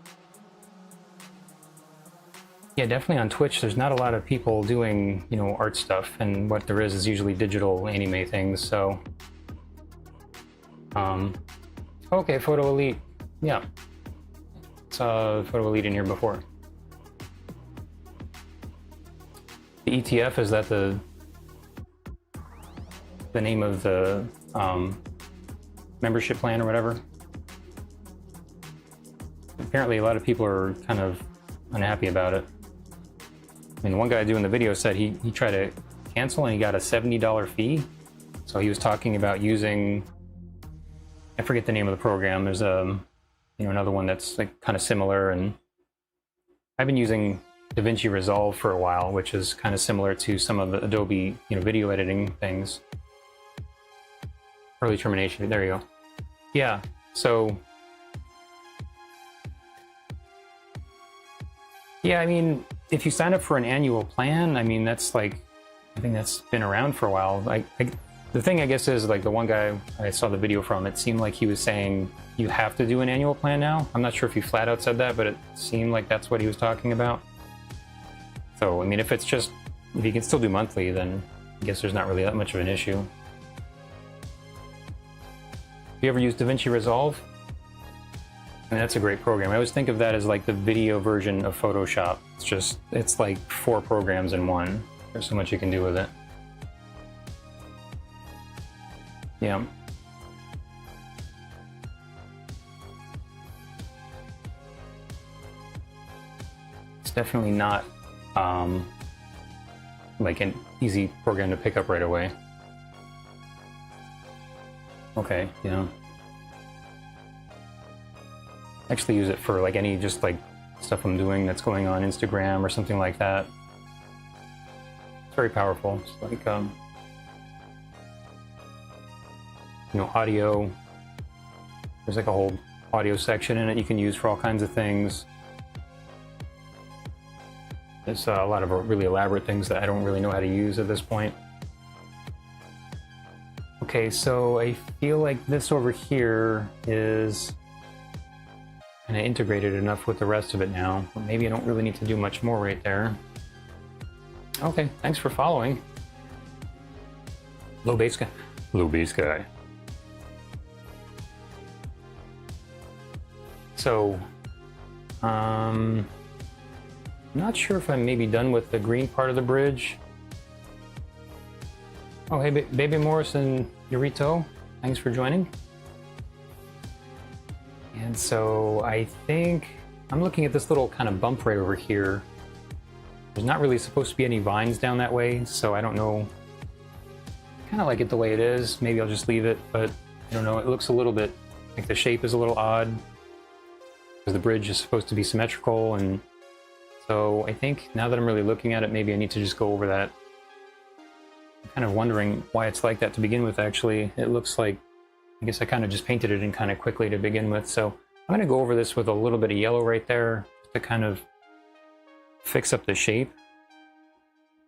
Yeah, definitely on Twitch there's not a lot of people doing, you know, art stuff, and what there is usually digital anime things, so... Okay, Photo Elite. Yeah. Saw Photo Elite in here before. The ETF, is that the name of the membership plan or whatever? Apparently a lot of people are kind of unhappy about it. I mean, one guy doing the video said he tried to cancel and he got a $70 fee. So he was talking about using, I forget the name of the program. There's you know, another one that's like kind of similar, and I've been using DaVinci Resolve for a while, which is kind of similar to some of the Adobe, you know, video editing things. Early termination, there you go. Yeah, so yeah, I mean, if you sign up for an annual plan, I mean, that's like, I think that's been around for a while. The thing I guess is, like, the one guy I saw the video from, it seemed like he was saying you have to do an annual plan now. I'm not sure if he flat out said that, but it seemed like that's what he was talking about. So, I mean, if it's just, if you can still do monthly, then I guess there's not really that much of an issue. Have you ever used DaVinci Resolve? And that's a great program. I always think of that as like the video version of Photoshop. It's just, it's like 4 programs in one. There's so much you can do with it. Yeah. It's definitely not like an easy program to pick up right away. Okay, yeah. Actually use it for like any just like stuff I'm doing that's going on Instagram or something like that. It's very powerful. It's like you know, audio. There's like a whole audio section in it you can use for all kinds of things. There's a lot of really elaborate things that I don't really know how to use at this point. Okay, so I feel like this over here is kind of integrated enough with the rest of it now, but maybe I don't really need to do much more right there. Okay, thanks for following. Low base guy. Low base guy. So, not sure if I'm maybe done with the green part of the bridge. Oh, hey, Baby Morris and Yorito, thanks for joining. And so I think I'm looking at this little kind of bump right over here. There's not really supposed to be any vines down that way, so I don't know. Kind of like it the way it is. Maybe I'll just leave it, but I don't know. It looks a little bit like the shape is a little odd because the bridge is supposed to be symmetrical, and so I think now that I'm really looking at it, maybe I need to just go over that. I'm kind of wondering why it's like that to begin with, actually. It looks like, I guess I kind of just painted it in kind of quickly to begin with, so I'm going to go over this with a little bit of yellow right there to kind of fix up the shape.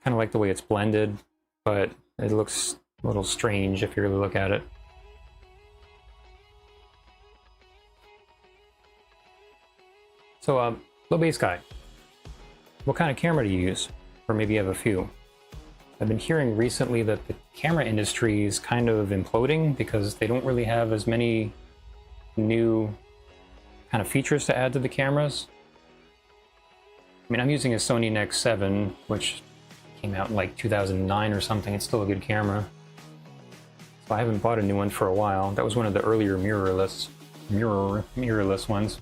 Kind of like the way it's blended, but it looks a little strange if you really look at it. So, low base guy, what kind of camera do you use? Or maybe you have a few. I've been hearing recently that the camera industry is kind of imploding because they don't really have as many new kind of features to add to the cameras. I mean, I'm using a Sony Nex7, which came out in like 2009 or something. It's still a good camera. So I haven't bought a new one for a while. That was one of the earlier mirrorless ones.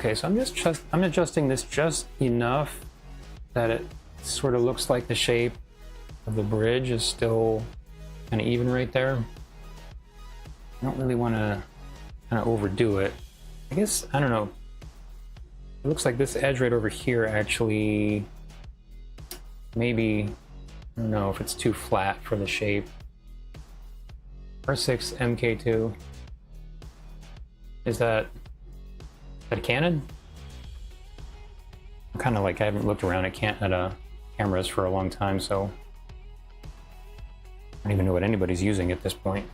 Okay, so I'm adjusting this just enough that it sort of looks like the shape of the bridge is still kind of even right there. I don't really want to kind of overdo it. I guess, I don't know. It looks like this edge right over here actually, maybe, I don't know if it's too flat for the shape. R6 MK2. Is that a Canon? I'm kind of like, I haven't looked around at cameras for a long time, so I don't even know what anybody's using at this point.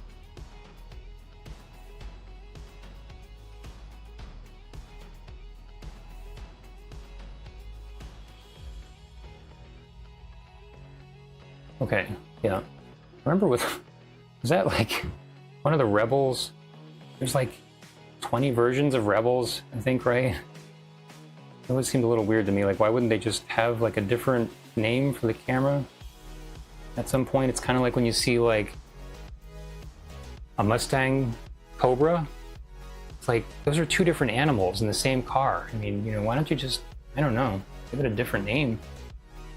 Okay, yeah. Remember was that like one of the Rebels? There's like 20 versions of Rebels, I think, right? It always seemed a little weird to me. Like, why wouldn't they just have like a different name for the camera? At some point, it's kind of like when you see like a Mustang Cobra. It's like, those are two different animals in the same car. I mean, you know, why don't you just, I don't know, give it a different name?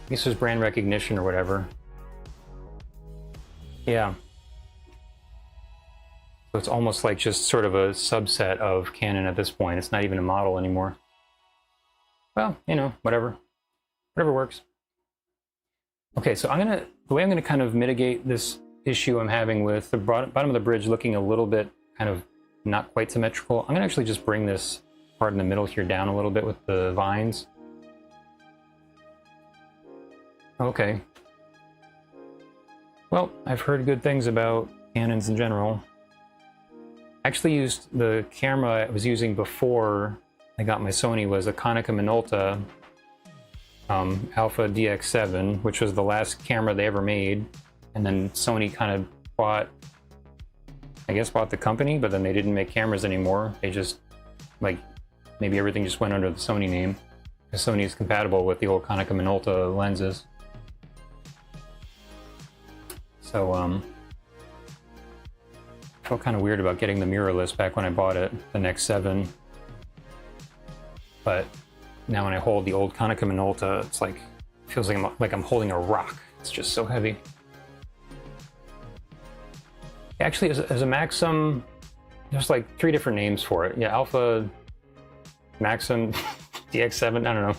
I guess there's brand recognition or whatever. Yeah. So it's almost like just sort of a subset of Canon at this point. It's not even a model anymore. Well, you know, whatever. Whatever works. Okay, so the way I'm gonna kind of mitigate this issue I'm having with the bottom of the bridge looking a little bit kind of not quite symmetrical, I'm gonna actually just bring this part in the middle here down a little bit with the vines. Okay. Well, I've heard good things about Canons in general. I actually used the camera I was using before I got my Sony was a Konica Minolta Alpha DX7, which was the last camera they ever made. And then Sony kind of bought the company, but then they didn't make cameras anymore. They just, like, maybe everything just went under the Sony name. Because Sony is compatible with the old Konica Minolta lenses. So, I felt kind of weird about getting the mirrorless back when I bought it, the Nex7. But now when I hold the old Konica Minolta, it's like, it feels like I'm holding a rock. It's just so heavy. Actually, as a Maxxum, there's like 3 different names for it. Yeah, Alpha, Maxxum, DX7, I don't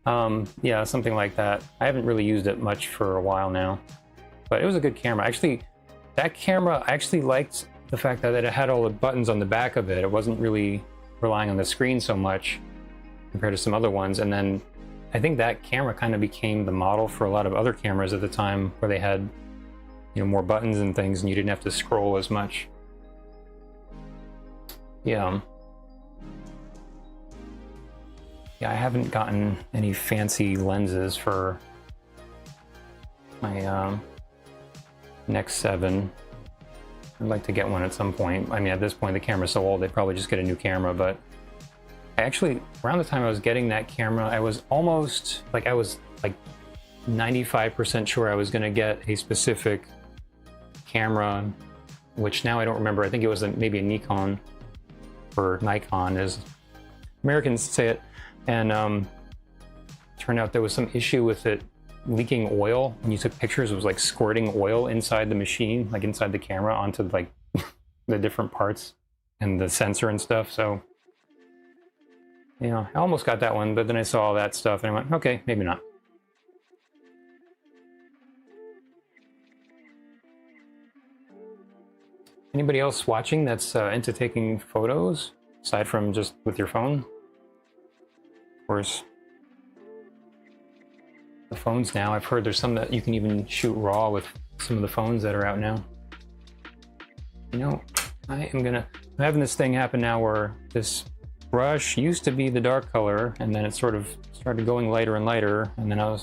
know. Yeah, something like that. I haven't really used it much for a while now. But it was a good camera. Actually, that camera, I actually liked the fact that it had all the buttons on the back of it. It wasn't really relying on the screen so much compared to some other ones. And then I think that camera kind of became the model for a lot of other cameras at the time where they had, you know, more buttons and things and you didn't have to scroll as much. Yeah. Yeah, I haven't gotten any fancy lenses for my Nex7. I'd like to get one at some point. I mean, at this point, the camera's so old, they'd probably just get a new camera, but I actually, around the time I was getting that camera, I was almost, like, I was like 95% sure I was gonna get a specific camera, which now I don't remember. I think it was maybe a Nikon, or Nikon, as Americans say it, and turned out there was some issue with it leaking oil. When you took pictures, it was like squirting oil inside the machine, like inside the camera onto like the different parts and the sensor and stuff. So, you know, I almost got that one, but then I saw all that stuff and I went, okay, maybe not. Anybody else watching that's into taking photos, aside from just with your phone? Of course, the phones now, I've heard there's some that you can even shoot RAW with some of the phones that are out now. You know, I'm having this thing happen now where this brush used to be the dark color and then it sort of started going lighter and lighter, and then I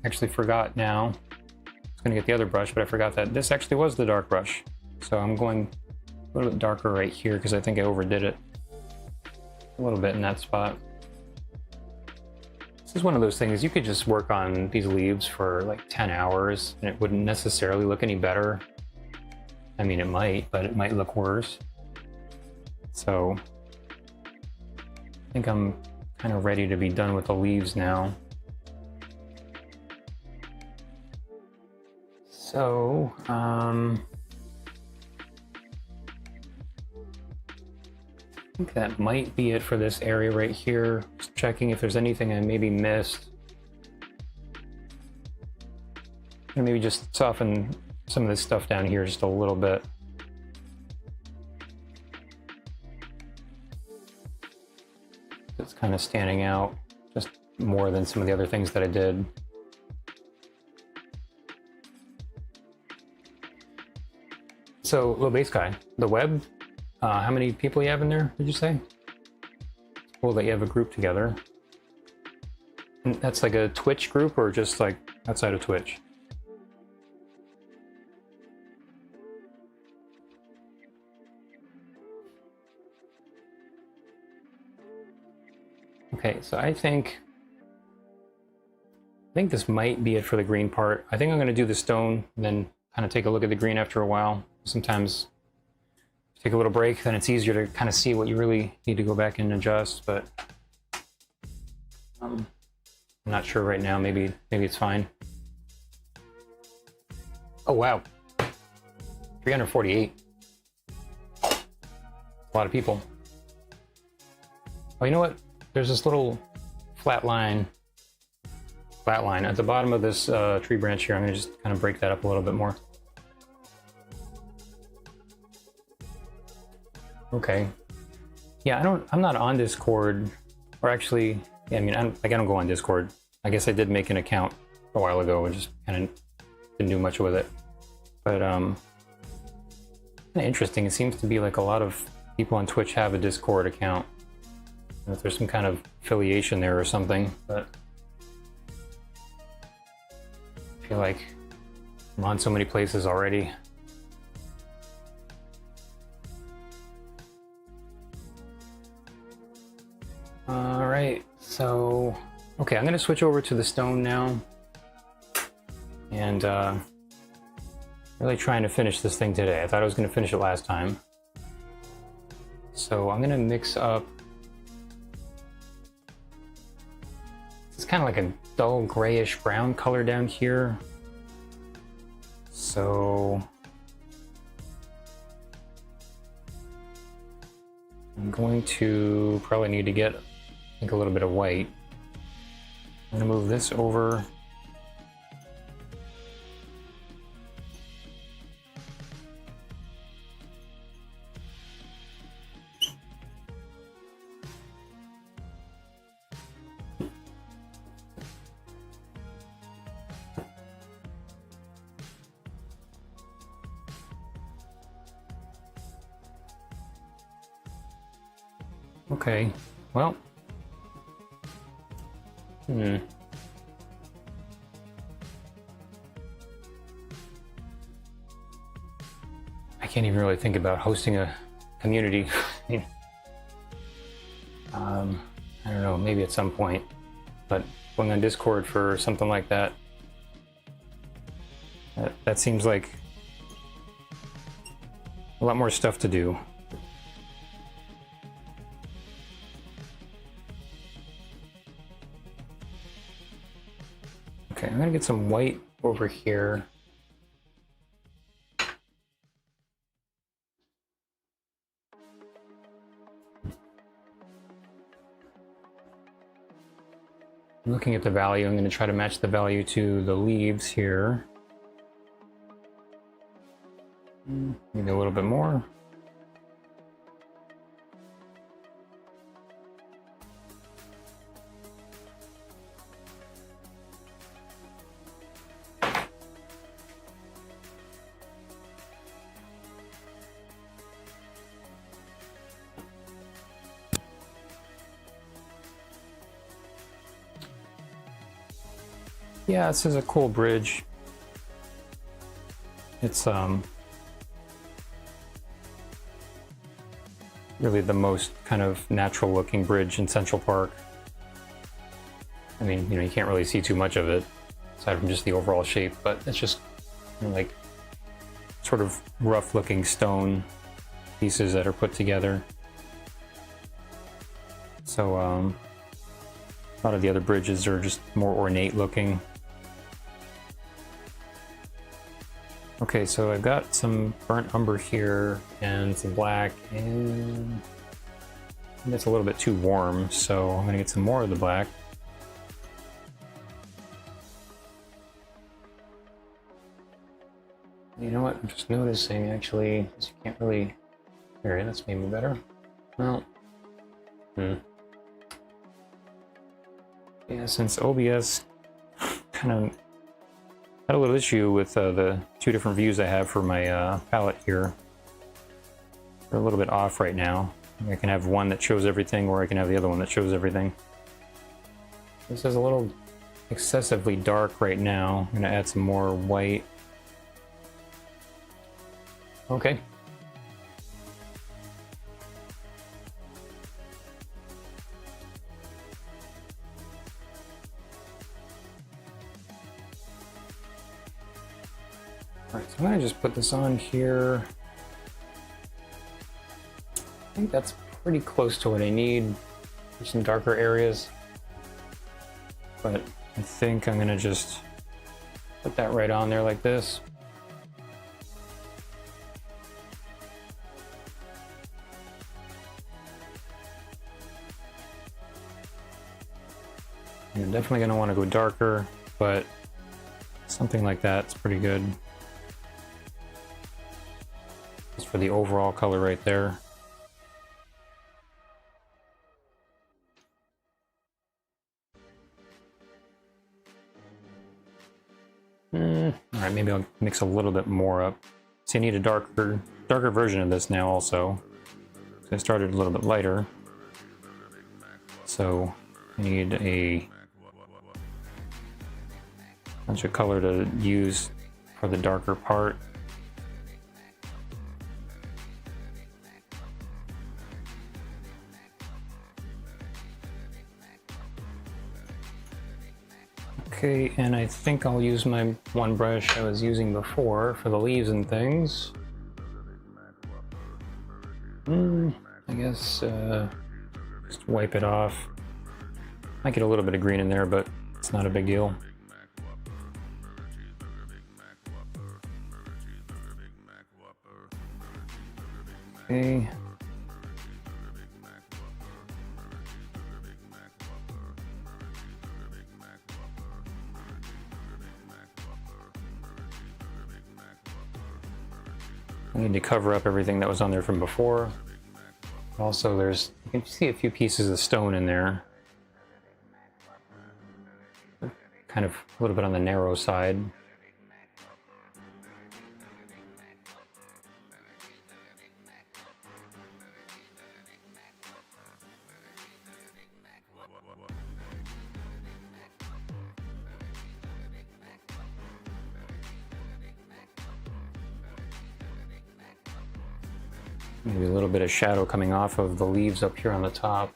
actually forgot now. I was gonna get the other brush, but I forgot that this actually was the dark brush. So I'm going a little bit darker right here because I think I overdid it a little bit in that spot. This is one of those things, you could just work on these leaves for like 10 hours and it wouldn't necessarily look any better. I mean, it might, but it might look worse. So I think I'm kind of ready to be done with the leaves now. So, I think that might be it for this area right here. Just checking if there's anything I maybe missed. And maybe just soften some of this stuff down here just a little bit. It's kind of standing out just more than some of the other things that I did. So, little bass guy, the web, how many people you have in there, did you say? Cool that you have a group together. And that's like a Twitch group or just like outside of Twitch? Okay, so I think this might be it for the green part. I think I'm going to do the stone, and then kind of take a look at the green after a while. Sometimes take a little break, then it's easier to kind of see what you really need to go back and adjust, but I'm not sure right now. Maybe it's fine. Oh wow, 348. A lot of people. Oh, you know what? There's this little flat line at the bottom of this tree branch here. I'm going to just kind of break that up a little bit more. Okay. Yeah, I'm not on Discord, or actually, yeah, I mean, I don't go on Discord. I guess I did make an account a while ago and just kind of didn't do much with it. But kind of interesting. It seems to be like a lot of people on Twitch have a Discord account. I don't know if there's some kind of affiliation there or something, but I feel like I'm on so many places already. All right, so, okay, I'm gonna switch over to the stone now and really trying to finish this thing today. I thought I was gonna finish it last time. So I'm gonna mix up, it's kind of like a dull grayish brown color down here. So I'm going to probably need to get, I think, a little bit of white. I'm gonna move this over. Okay, well, I can't even really think about hosting a community. I don't know, maybe at some point, but going on Discord for something like that, that seems like a lot more stuff to do. Okay, I'm gonna get some white over here. I'm looking at the value. I'm going to try to match the value to the leaves here. Maybe a little bit more. Yeah, this is a cool bridge. It's really the most kind of natural looking bridge in Central Park. I mean, you can't really see too much of it aside from just the overall shape, but it's just like sort of rough looking stone pieces that are put together. So A lot of the other bridges are just more ornate looking. Okay, so I've got some burnt umber here and some black, and it's a little bit too warm, so I'm gonna get some more of the black. You know what, I'm just noticing actually, you can't really, here, that's maybe better. Well, yeah, since OBS kind of had a little issue with the two different views I have for my palette here. They're a little bit off right now. I can have one that shows everything, or I can have the other one that shows everything. This is a little excessively dark right now. I'm gonna add some more white. Okay. Alright, so I'm gonna just put this on here. I think that's pretty close to what I need for some darker areas. But I think I'm gonna just put that right on there like this. You're definitely going to want to go darker, but something like that's pretty good. Just for the overall color right there. Alright, maybe I'll mix a little bit more up. See, I need a darker version of this now also. So I started a little bit lighter. So I need a bunch of color to use for the darker part. Okay, and I think I'll use my one brush I was using before for the leaves and things. I guess just wipe it off. Might get a little bit of green in there, but it's not a big deal. Okay. I need to cover up everything that was on there from before. Also, you can see a few pieces of stone in there. Kind of a little bit on the narrow side. Maybe a little bit of shadow coming off of the leaves up here on the top.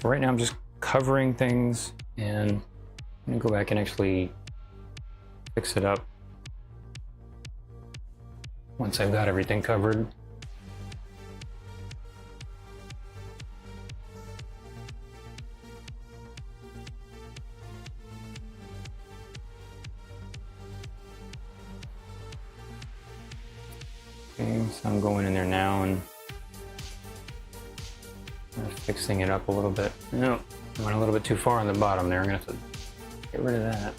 So right now I'm just covering things, and I'm gonna go back and actually fix it up once I've got everything covered. Okay, so I'm going in there now and fixing it up a little bit. No, I went a little bit too far on the bottom there. I'm gonna have to get rid of that.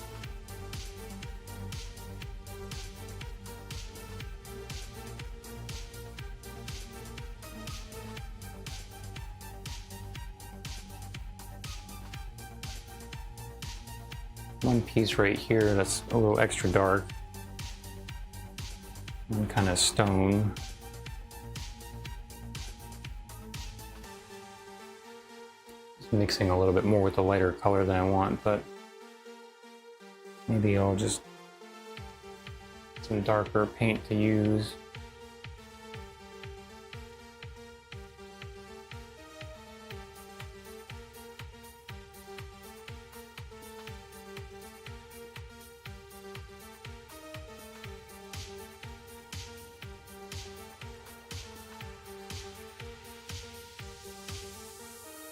One piece right here that's a little extra dark. One kind of stone. mixing a little bit more with the lighter color than I want, but maybe I'll just some darker paint to use.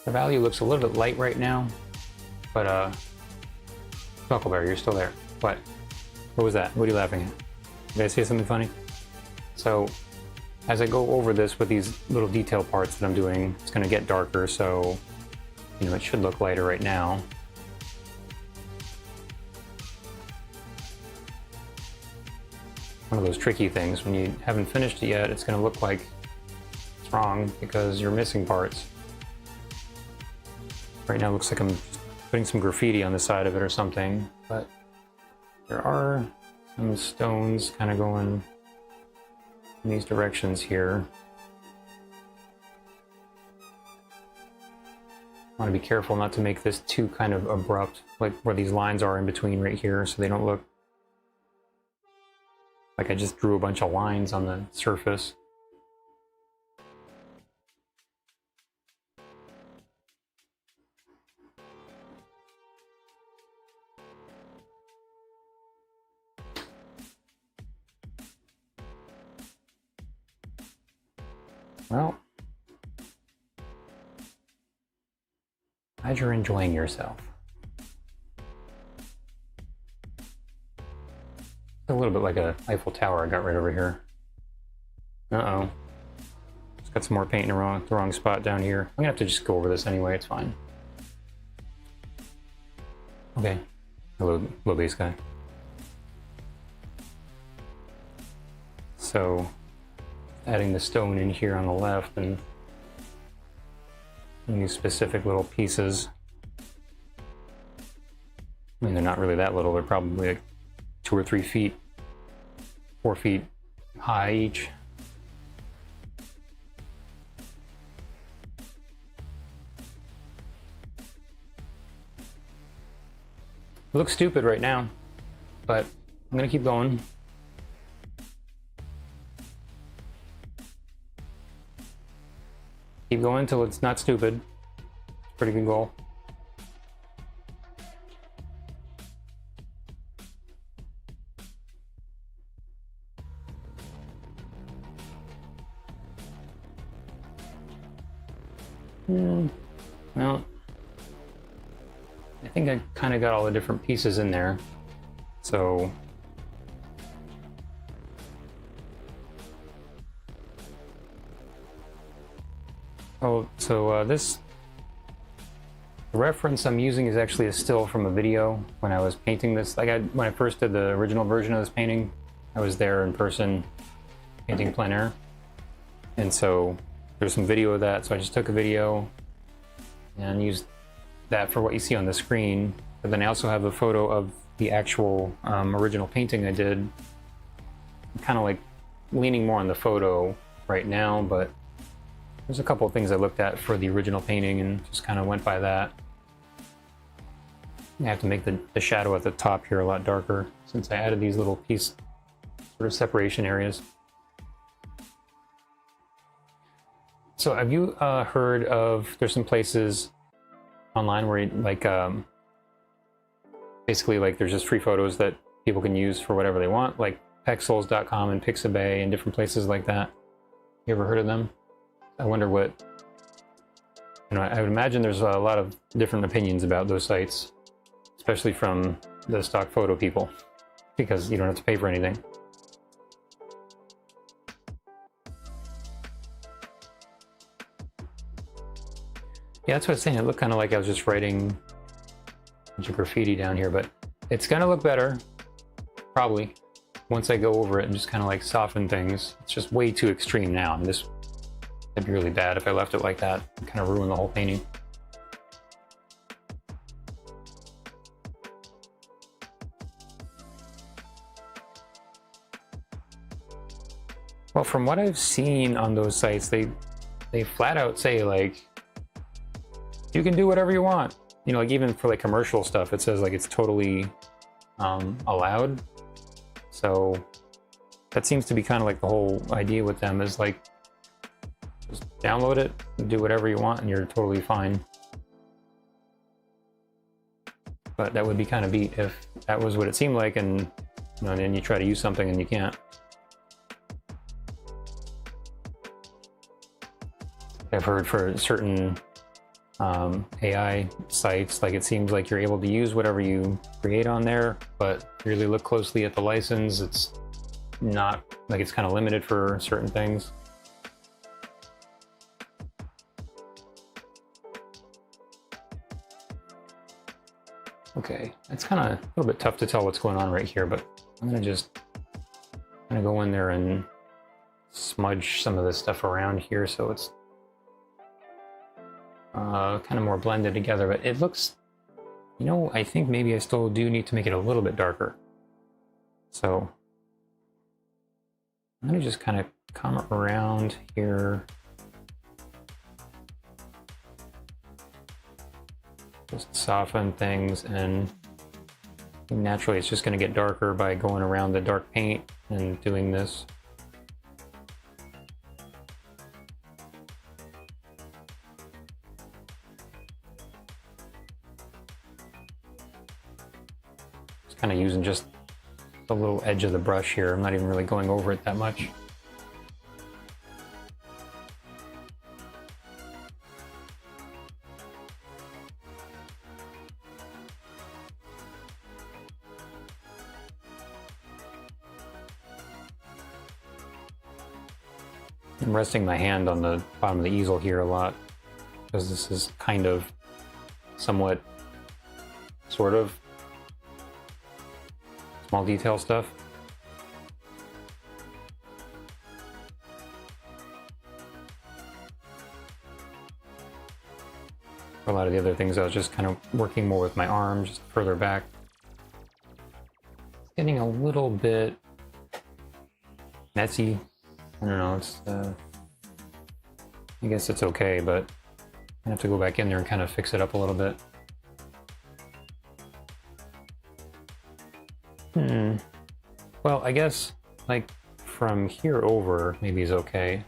The value looks a little bit light right now, but Huckleberry, you're still there. What? What was that? What are you laughing at? Did I say something funny? So, as I go over this with these little detail parts that I'm doing, it's going to get darker, so, you know, it should look lighter right now. One of those tricky things, when you haven't finished it yet, it's going to look like it's wrong because you're missing parts. Right now it looks like I'm putting some graffiti on the side of it or something, but there are some stones kind of going in these directions here. I want to be careful not to make this too kind of abrupt, like where these lines are in between right here, so they don't look like I just drew a bunch of lines on the surface. Well, glad you're enjoying yourself. A little bit like a Eiffel Tower I got right over here. Uh-oh. Just got some more paint in the wrong spot down here. I'm gonna have to just go over this anyway, it's fine. Okay. Hello, base guy. So, adding the stone in here on the left and these specific little pieces. I mean, they're not really that little, they're probably like 2 or 3 feet, 4 feet high each. It looks stupid right now, but I'm gonna keep going. Keep going until it's not stupid. Pretty good goal. Well, I think I kind of got all the different pieces in there. So this reference I'm using is actually a still from a video when I was painting this. When I first did the original version of this painting, I was there in person painting plein air. And so there's some video of that, so I just took a video and used that for what you see on the screen. But then I also have a photo of the actual original painting I did. I'm kind of like leaning more on the photo right now, but there's a couple of things I looked at for the original painting and just kind of went by that. I have to make the shadow at the top here a lot darker since I added these little piece sort of separation areas. So have you heard of, there's some places online where you, basically like there's just free photos that people can use for whatever they want, like Pexels.com and Pixabay and different places like that. You ever heard of them? I wonder what, you know, I would imagine there's a lot of different opinions about those sites, especially from the stock photo people, because you don't have to pay for anything. Yeah, that's what I was saying. It looked kind of like I was just writing a bunch of graffiti down here, but it's gonna look better, probably, once I go over it and just kind of like soften things. It's just way too extreme now. And this would be really bad if I left it like that and kind of ruin the whole painting. Well, from what I've seen on those sites, they flat out say like, you can do whatever you want. You know, like even for like commercial stuff, it says like it's totally allowed. So that seems to be kind of like the whole idea with them is like, just download it, do whatever you want, and you're totally fine. But that would be kind of beat if that was what it seemed like, and you know, and then you try to use something and you can't. I've heard for certain AI sites, like it seems like you're able to use whatever you create on there, but if you really look closely at the license, it's not, like it's kind of limited for certain things. Okay, it's kind of a little bit tough to tell what's going on right here, but I'm gonna just kind of go in there and smudge some of this stuff around here so it's kind of more blended together. But it looks, you know, I think maybe I still do need to make it a little bit darker. So I'm gonna just kind of come around here. Just soften things, and naturally it's just going to get darker by going around the dark paint and doing this. Just kind of using just the little edge of the brush here. I'm not even really going over it that much. I'm resting my hand on the bottom of the easel here a lot because this is kind of somewhat sort of small detail stuff. For a lot of the other things I was just kind of working more with my arm, just further back. It's getting a little bit messy. I don't know, it's, I guess it's okay, but I have to go back in there and kind of fix it up a little bit. Well, I guess, like, from here over, maybe is okay.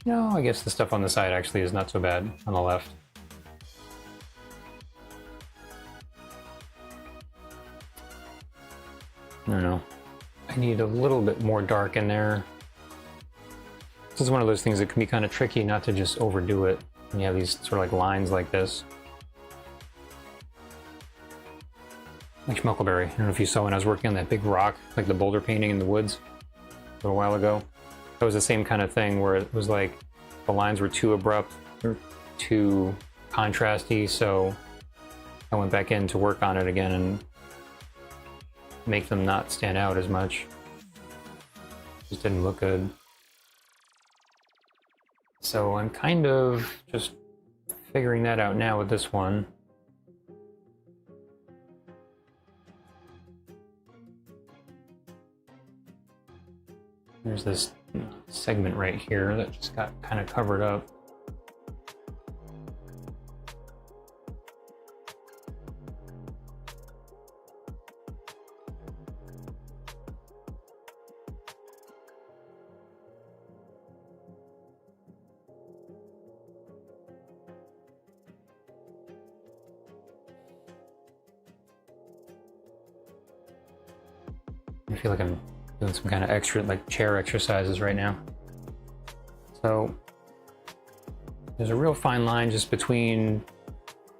No, I guess the stuff on the side actually is not so bad on the left. I don't know. I need a little bit more dark in there. This is one of those things that can be kind of tricky not to just overdo it when you have these sort of like lines like this. Like Schmuckleberry. I don't know if you saw when I was working on that big rock, like the boulder painting in the woods a little while ago. That was the same kind of thing where it was like the lines were too abrupt or too contrasty, so I went back in to work on it again and make them not stand out as much. Just didn't look good. So I'm kind of just figuring that out now with this one. There's this segment right here that just got kind of covered up. I feel like I'm doing some kind of extra, like chair exercises right now. So there's a real fine line just between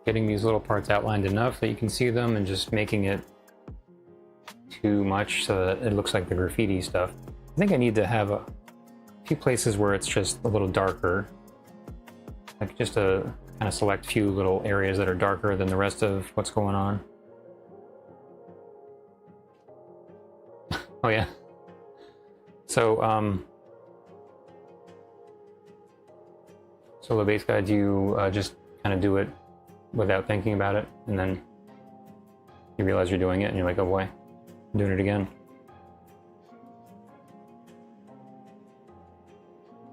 getting these little parts outlined enough that you can see them and just making it too much so that it looks like the graffiti stuff. I think I need to have a few places where it's just a little darker. Like just a kind of select few little areas that are darker than the rest of what's going on. Oh yeah. So so the base guide, you just kind of do it without thinking about it, and then you realize you're doing it, and you're like, oh boy, I'm doing it again.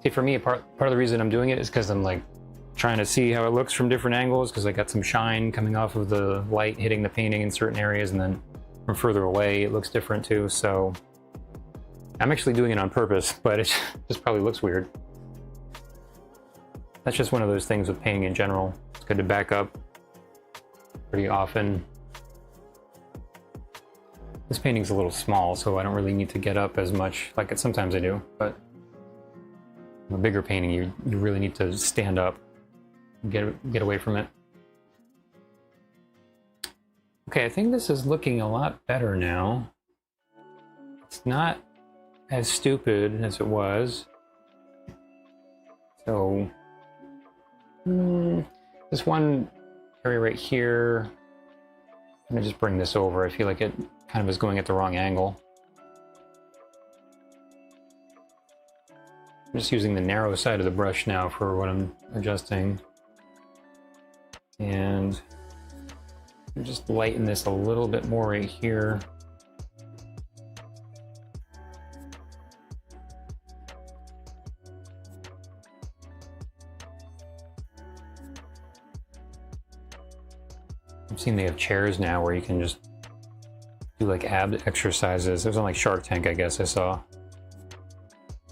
See, for me, part of the reason I'm doing it is because I'm like trying to see how it looks from different angles because I got some shine coming off of the light hitting the painting in certain areas, and then from further away it looks different too. So I'm actually doing it on purpose, but it just probably looks weird. That's just one of those things with painting in general. It's good to back up pretty often. This painting's a little small, so I don't really need to get up as much. Like sometimes I do, but a bigger painting, you really need to stand up, get away from it. Okay, I think this is looking a lot better now. It's not as stupid as it was. So this one area right here, I'm gonna just bring this over. I feel like it kind of is going at the wrong angle. I'm just using the narrow side of the brush now for what I'm adjusting. And just lighten this a little bit more right here. I've seen they have chairs now where you can just do like ab exercises. It was on like Shark Tank, I guess I saw.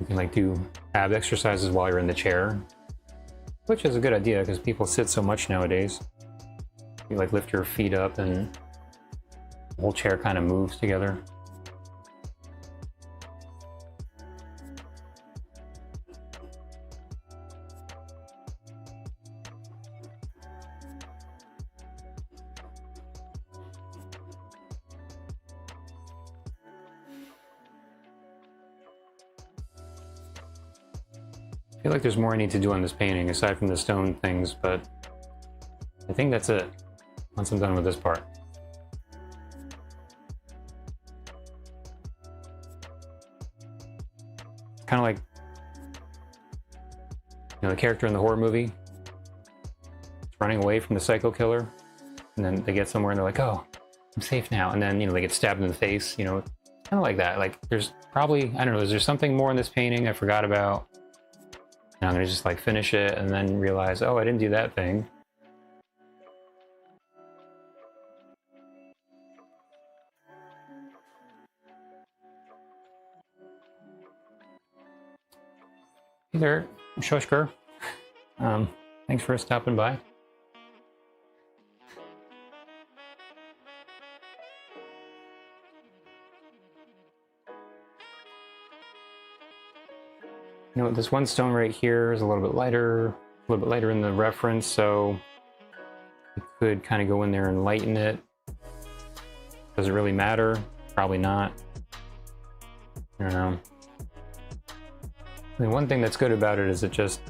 You can like do ab exercises while you're in the chair, which is a good idea because people sit so much nowadays. You like lift your feet up and the whole chair kind of moves together. I feel like there's more I need to do on this painting aside from the stone things, but I think that's it once I'm done with this part. Kind of like, you know, the character in the horror movie running away from the psycho killer, and then they get somewhere and they're like, oh, I'm safe now, and then, you know, they get stabbed in the face, you know, kind of like that. Like there's probably, I don't know, is there something more in this painting I forgot about? And I'm gonna just like finish it and then realize, oh, I didn't do that thing. Hey there, Shoshkar. Thanks for stopping by. You know, this one stone right here is a little bit lighter in the reference, so you could kind of go in there and lighten it. Does it really matter? Probably not. I don't know. I mean, one thing that's good about it is it just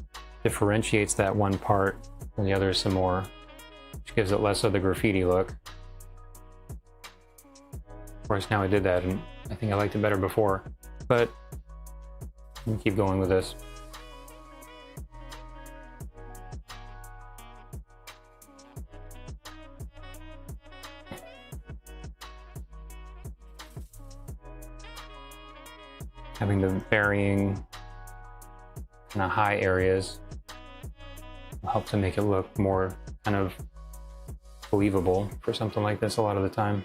differentiates that one part from the others some more, which gives it less of the graffiti look. Of course, now I did that, and I think I liked it better before, but I'm gonna keep going with this. Having the varying kind of high areas will help to make it look more kind of believable for something like this a lot of the time.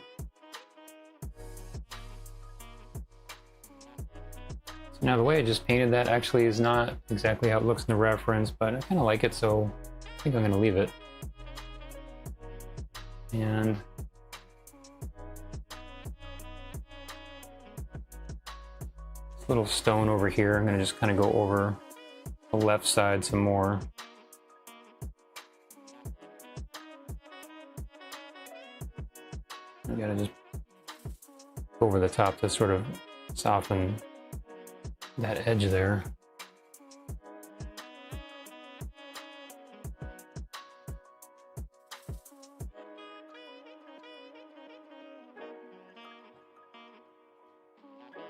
So now the way I just painted that actually is not exactly how it looks in the reference, but I kind of like it, so I think I'm going to leave it. And this little stone over here, I'm going to just kind of go over the left side some more. You gotta just go over the top to sort of soften that edge there.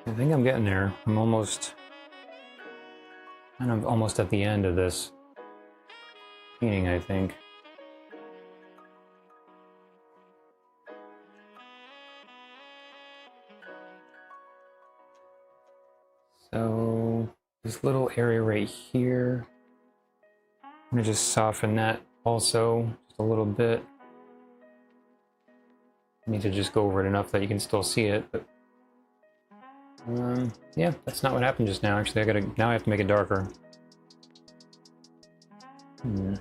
I think I'm getting there. I'm almost at the end of this painting, I think. So this little area right here, I'm gonna just soften that also just a little bit. I need to just go over it enough that you can still see it, but yeah, that's not what happened just now. Actually, now I have to make it darker. A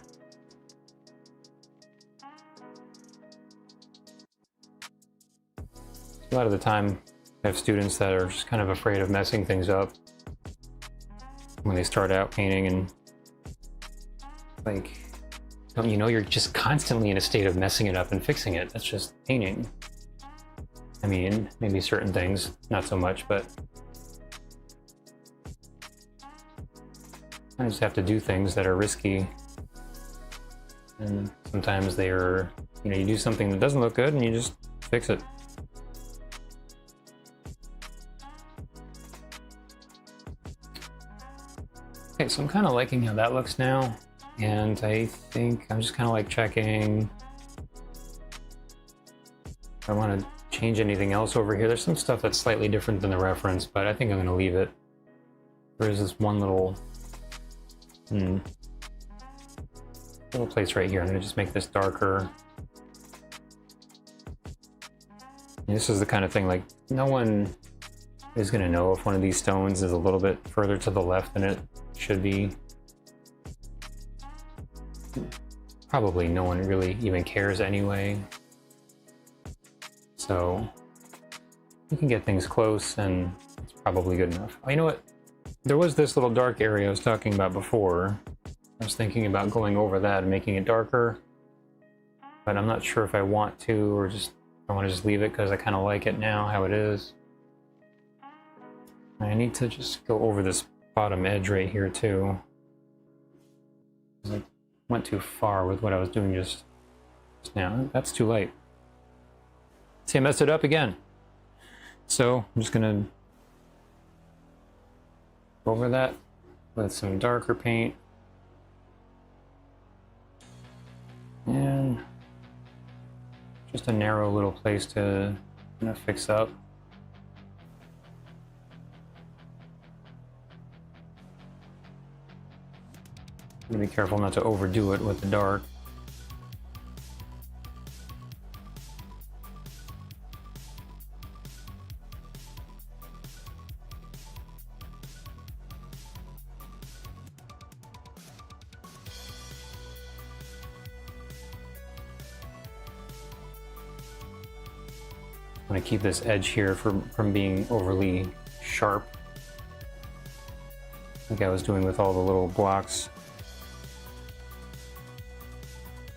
lot of the time, I have students that are just kind of afraid of messing things up when they start out painting, and like, don't you know you're just constantly in a state of messing it up and fixing it? That's just painting. I mean, maybe certain things, not so much, but I just have to do things that are risky. And sometimes they are, you know, you do something that doesn't look good and you just fix it. Okay, so I'm kind of liking how that looks now. And I think I'm just kind of like checking if I want to change anything else over here. There's some stuff that's slightly different than the reference, but I think I'm going to leave it. There is this one little place right here. I'm going to just make this darker. And this is the kind of thing, like, no one is going to know if one of these stones is a little bit further to the left than it should be. Probably no one really even cares anyway. So you can get things close and it's probably good enough. Oh, you know what? There was this little dark area I was talking about before. I was thinking about going over that and making it darker, but I'm not sure if I want to or just I want to just leave it because I kind of like it now how it is. I need to just go over this bottom edge right here too. I went too far with what I was doing just now. That's too light. See, I messed it up again. So I'm just gonna go over that with some darker paint. And just a narrow little place to kind of fix up. I'm gonna be careful not to overdo it with the dark. I'm gonna keep this edge here from being overly sharp, like I was doing with all the little blocks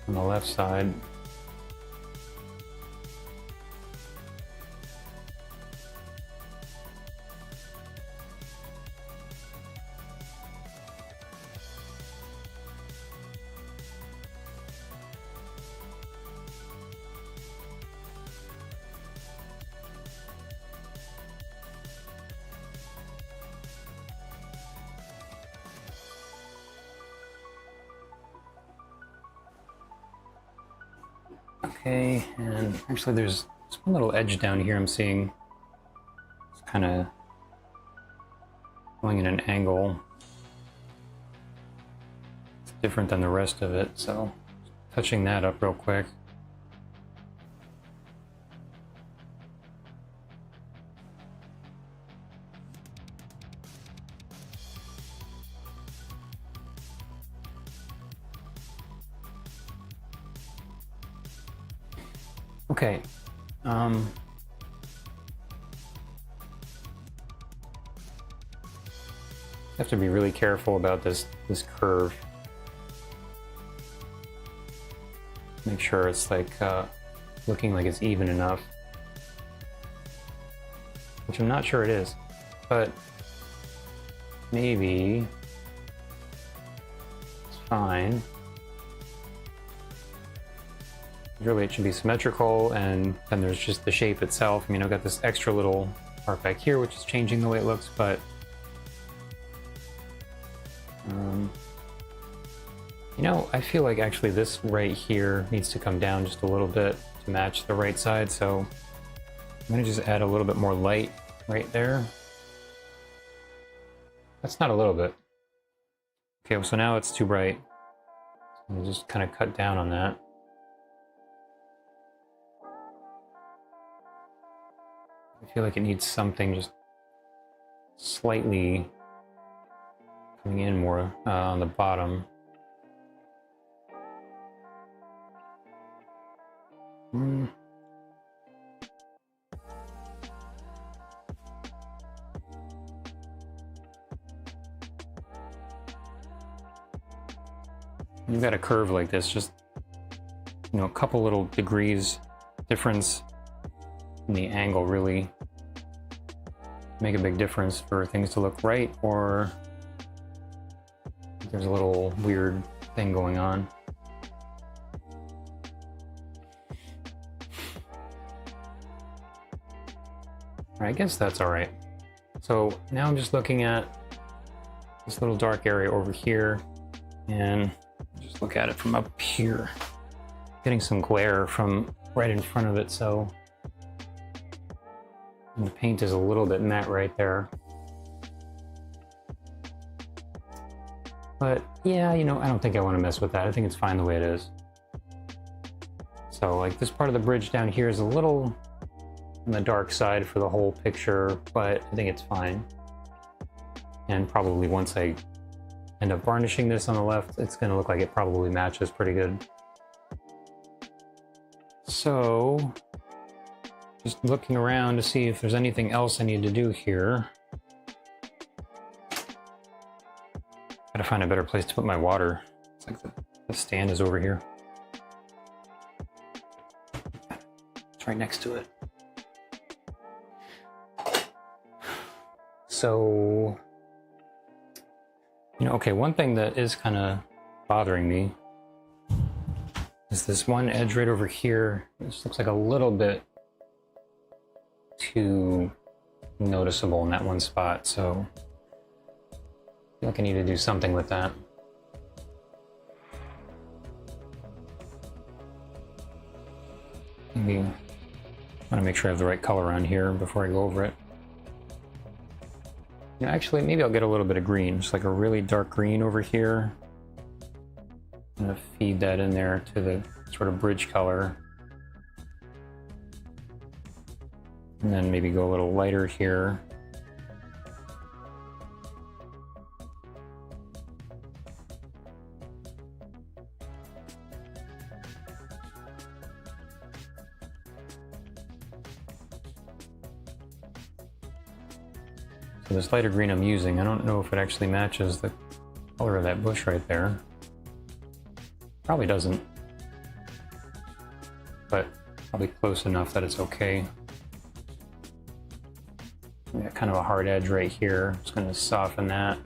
on the left side. Okay, and actually there's one little edge down here I'm seeing. It's kind of going in an angle. It's different than the rest of it, so touching that up real quick. Okay, have to be really careful about this curve. Make sure it's like looking like it's even enough, which I'm not sure it is, but maybe it's fine. Really, it should be symmetrical, and then there's just the shape itself. I mean, I've got this extra little part back here, which is changing the way it looks, but you know, I feel like actually this right here needs to come down just a little bit to match the right side, so I'm gonna just add a little bit more light right there. That's not a little bit. Okay, so now it's too bright. And just kind of cut down on that. I feel like it needs something just slightly coming in more on the bottom. You've got a curve like this, just, you know, a couple little degrees difference in the angle really make a big difference for things to look right, or there's a little weird thing going on. I guess that's all right. So now I'm just looking at this little dark area over here, and just look at it from up here. Getting some glare from right in front of it, so and the paint is a little bit matte right there. But yeah, you know, I don't think I want to mess with that. I think it's fine the way it is. So like this part of the bridge down here is a little on the dark side for the whole picture, but I think it's fine. And probably once I end up varnishing this on the left, it's going to look like it probably matches pretty good. So just looking around to see if there's anything else I need to do here. Gotta find a better place to put my water. It's like the stand is over here. It's right next to it. So, you know, okay, one thing that is kind of bothering me is this one edge right over here. This looks like a little bit too noticeable in that one spot, so I feel like I need to do something with that. Maybe I want to make sure I have the right color on here before I go over it. You know, actually, maybe I'll get a little bit of green, just like a really dark green over here. I'm gonna feed that in there to the sort of bridge color. And then maybe go a little lighter here. So this lighter green I'm using, I don't know if it actually matches the color of that bush right there. Probably doesn't, but probably close enough that it's okay. Got kind of a hard edge right here. Just going to soften that.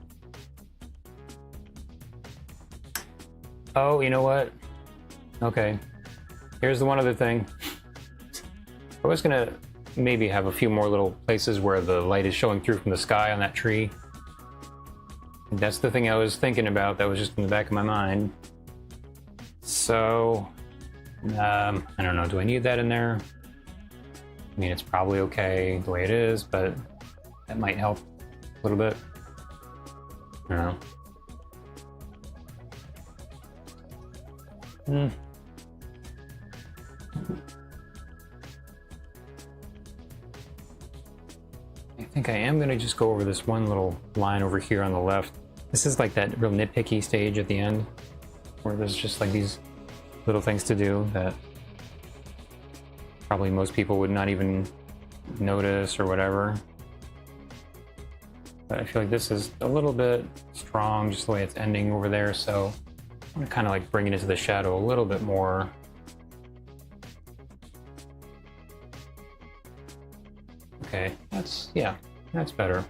Oh, you know what? Okay. Here's the one other thing. I was going to maybe have a few more little places where the light is showing through from the sky on that tree. That's the thing I was thinking about. That was just in the back of my mind. So, I don't know. Do I need that in there? I mean, it's probably okay the way it is, but that might help a little bit. I don't know. I think I am going to just go over this one little line over here on the left. This is like that real nitpicky stage at the end, where there's just like these little things to do that probably most people would not even notice or whatever. But I feel like this is a little bit strong, just the way it's ending over there, so I'm gonna kind of like bring it into the shadow a little bit more. Okay, yeah, that's better.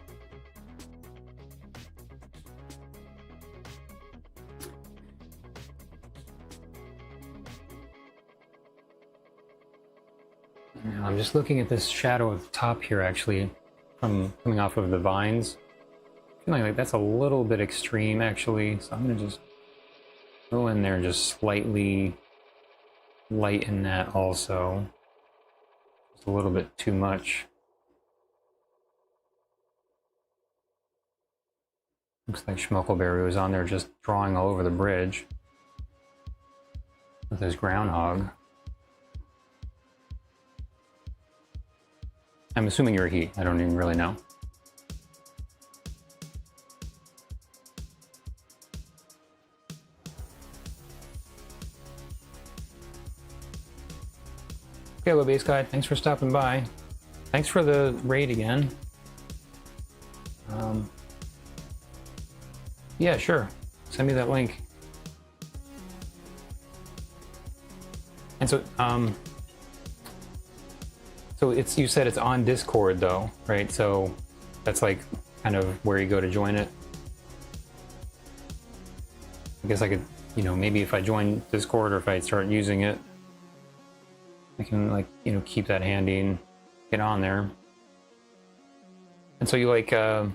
Now I'm just looking at this shadow at the top here, actually, from coming off of the vines. Feeling like that's a little bit extreme, actually, so I'm gonna just go in there and just slightly lighten that also. It's a little bit too much. Looks like Schmuckleberry was on there just drawing all over the bridge. with this groundhog. I'm assuming you're a he. I don't even really know. Okay, hello base guy. Thanks for stopping by. Thanks for the raid again. Yeah, sure. Send me that link. And so, so it's, you said it's on Discord though, right? So that's like kind of where you go to join it. I guess I could, you know, maybe if I join Discord or if I start using it, I can, like, you know, keep that handy and get on there. And so you like a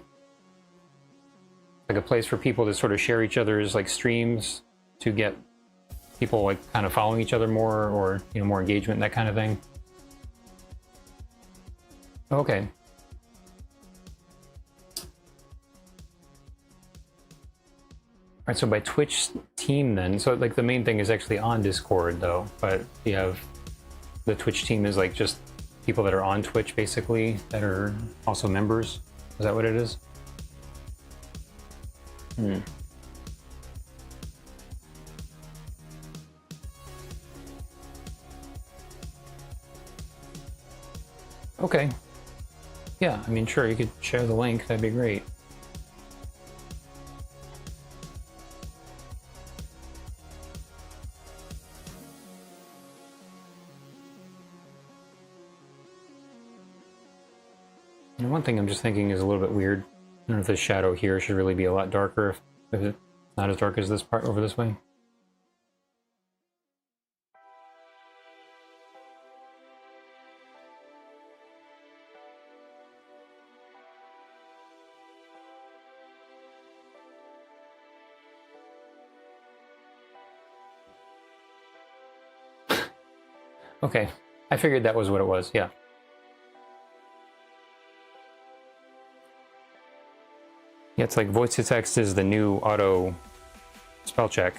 place for people to sort of share each other's like streams to get people like kind of following each other more, or, you know, more engagement, that kind of thing. Okay. All right, so by Twitch team then, so like the main thing is actually on Discord though, but you have the Twitch team is like just people that are on Twitch basically that are also members. Is that what it is? Hmm. Okay. Yeah, I mean, sure, you could share the link. That'd be great. And one thing I'm just thinking is a little bit weird. I don't know if this shadow here should really be a lot darker if it's not as dark as this part over this way. Okay, I figured that was what it was, yeah. Yeah, it's like voice to text is the new auto spell check.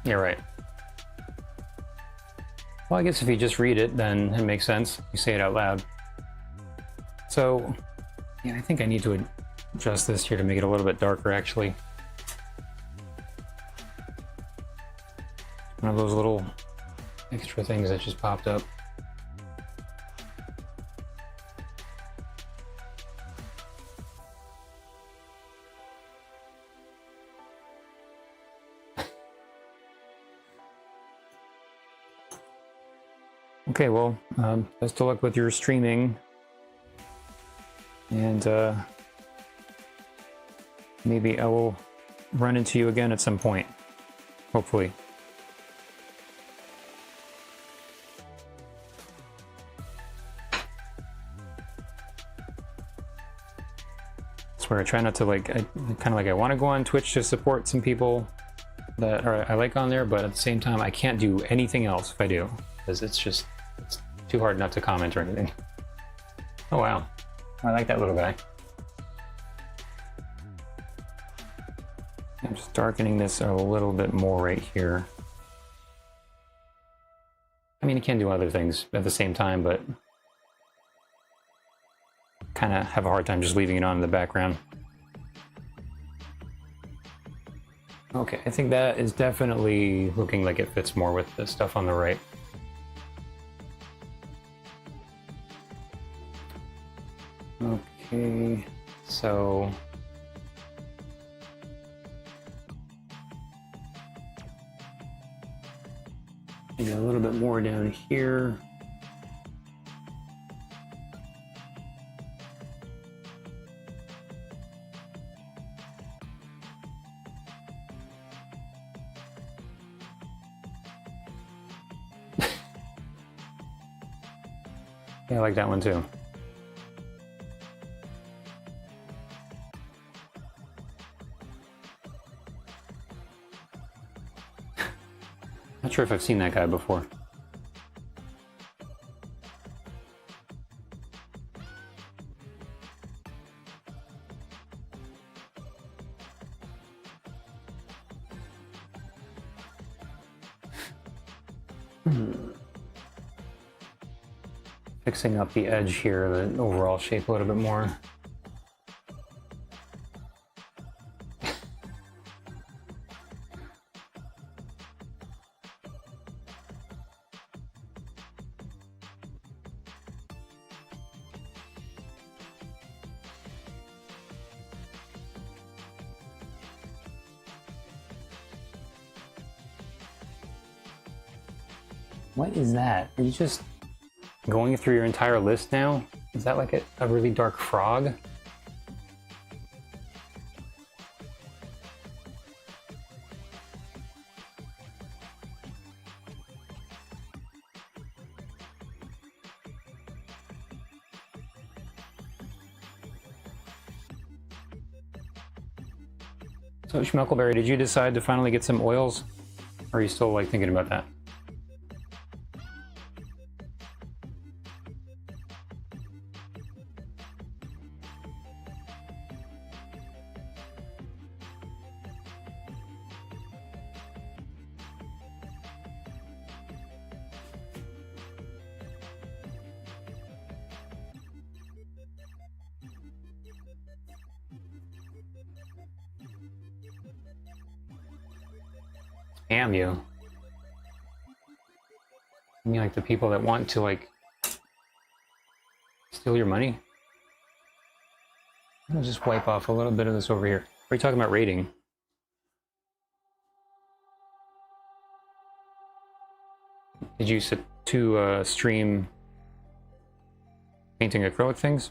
Yeah, right. Well, I guess if you just read it, then it makes sense. You say it out loud. So, yeah, I think I need to adjust this here to make it a little bit darker, actually. One of those little extra things that just popped up. Okay, well, best of luck with your streaming. And maybe I will run into you again at some point. Hopefully. That's where I try not to, like, I kind of like, I want to go on Twitch to support some people that I like on there, but at the same time, I can't do anything else if I do, because it's too hard not to comment or anything. Oh, wow. I like that little guy. I'm just darkening this a little bit more right here. I mean, you can do other things at the same time, but kind of have a hard time just leaving it on in the background. Okay, I think that is definitely looking like it fits more with the stuff on the right. Okay, so maybe a little bit more down here. Yeah, I like that one too. Not sure if I've seen that guy before. Fixing up the edge here, the overall shape a little bit more. What is that? Are you just going through your entire list now? Is that like a really dark frog? So Schmelkelberry, did you decide to finally get some oils? Or are you still like thinking about that? Scam you. You mean like the people that want to like steal your money? I'm gonna just wipe off a little bit of this over here. Are you talking about rating? Did you sit to stream painting acrylic things?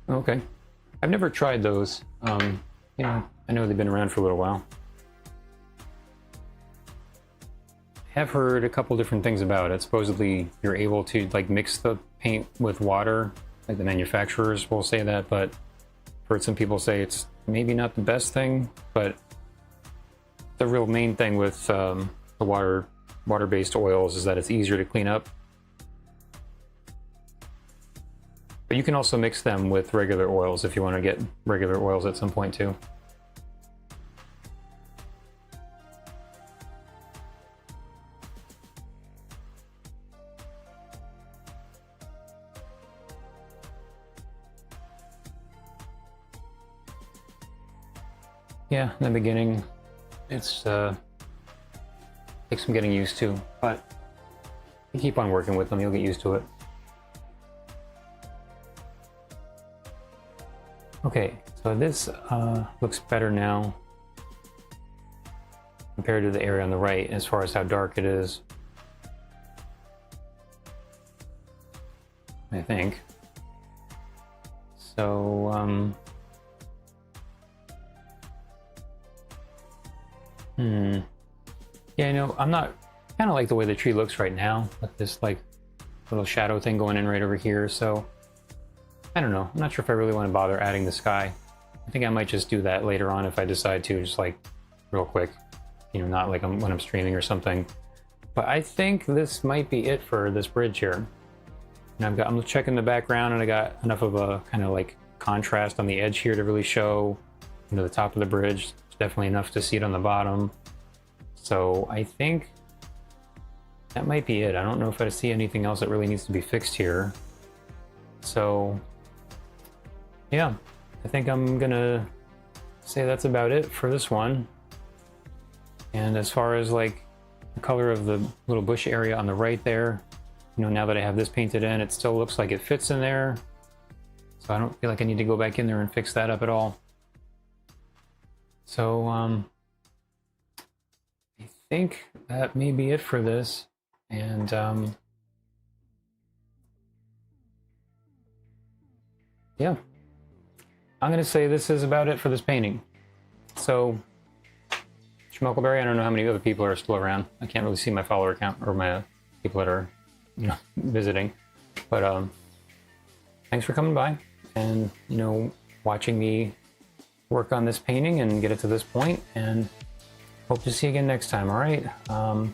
Okay. I've never tried those. Yeah, I know they've been around for a little while. I have heard a couple different things about it. Supposedly you're able to like mix the paint with water, like the manufacturers will say that, but I've heard some people say it's maybe not the best thing, but the real main thing with the water-based oils is that it's easier to clean up. But you can also mix them with regular oils if you want to get regular oils at some point too. Yeah, in the beginning, it's takes some getting used to, but you keep on working with them, you'll get used to it. Okay, so this looks better now compared to the area on the right as far as how dark it is, I think. So, yeah, I'm not kind of like the way the tree looks right now with this like little shadow thing going in right over here, so I don't know. I'm not sure if I really want to bother adding the sky. I think I might just do that later on if I decide to, just like real quick, not like when I'm streaming or something. But I think this might be it for this bridge here. And I'm checking the background, and I got enough of a kind of like contrast on the edge here to really show the top of the bridge. It's definitely enough to see it on the bottom. So I think that might be it. I don't know if I see anything else that really needs to be fixed here. So yeah, I think I'm gonna say that's about it for this one. And as far as like the color of the little bush area on the right there, now that I have this painted in, it still looks like it fits in there. So I don't feel like I need to go back in there and fix that up at all. So I think that may be it for this. And yeah, I'm going to say this is about it for this painting. So, Schmelkelberry, I don't know how many other people are still around. I can't really see my follower count or my people that are, visiting. But thanks for coming by and, watching me work on this painting and get it to this point. And hope to see you again next time, all right? I'm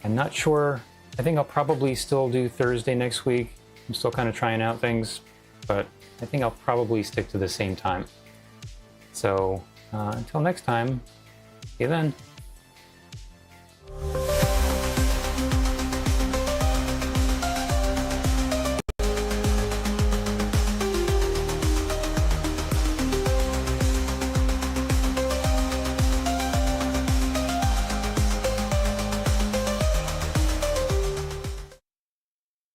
not sure. I think I'll probably still do Thursday next week. I'm still kind of trying out things, but I think I'll probably stick to the same time. So until next time, see you then.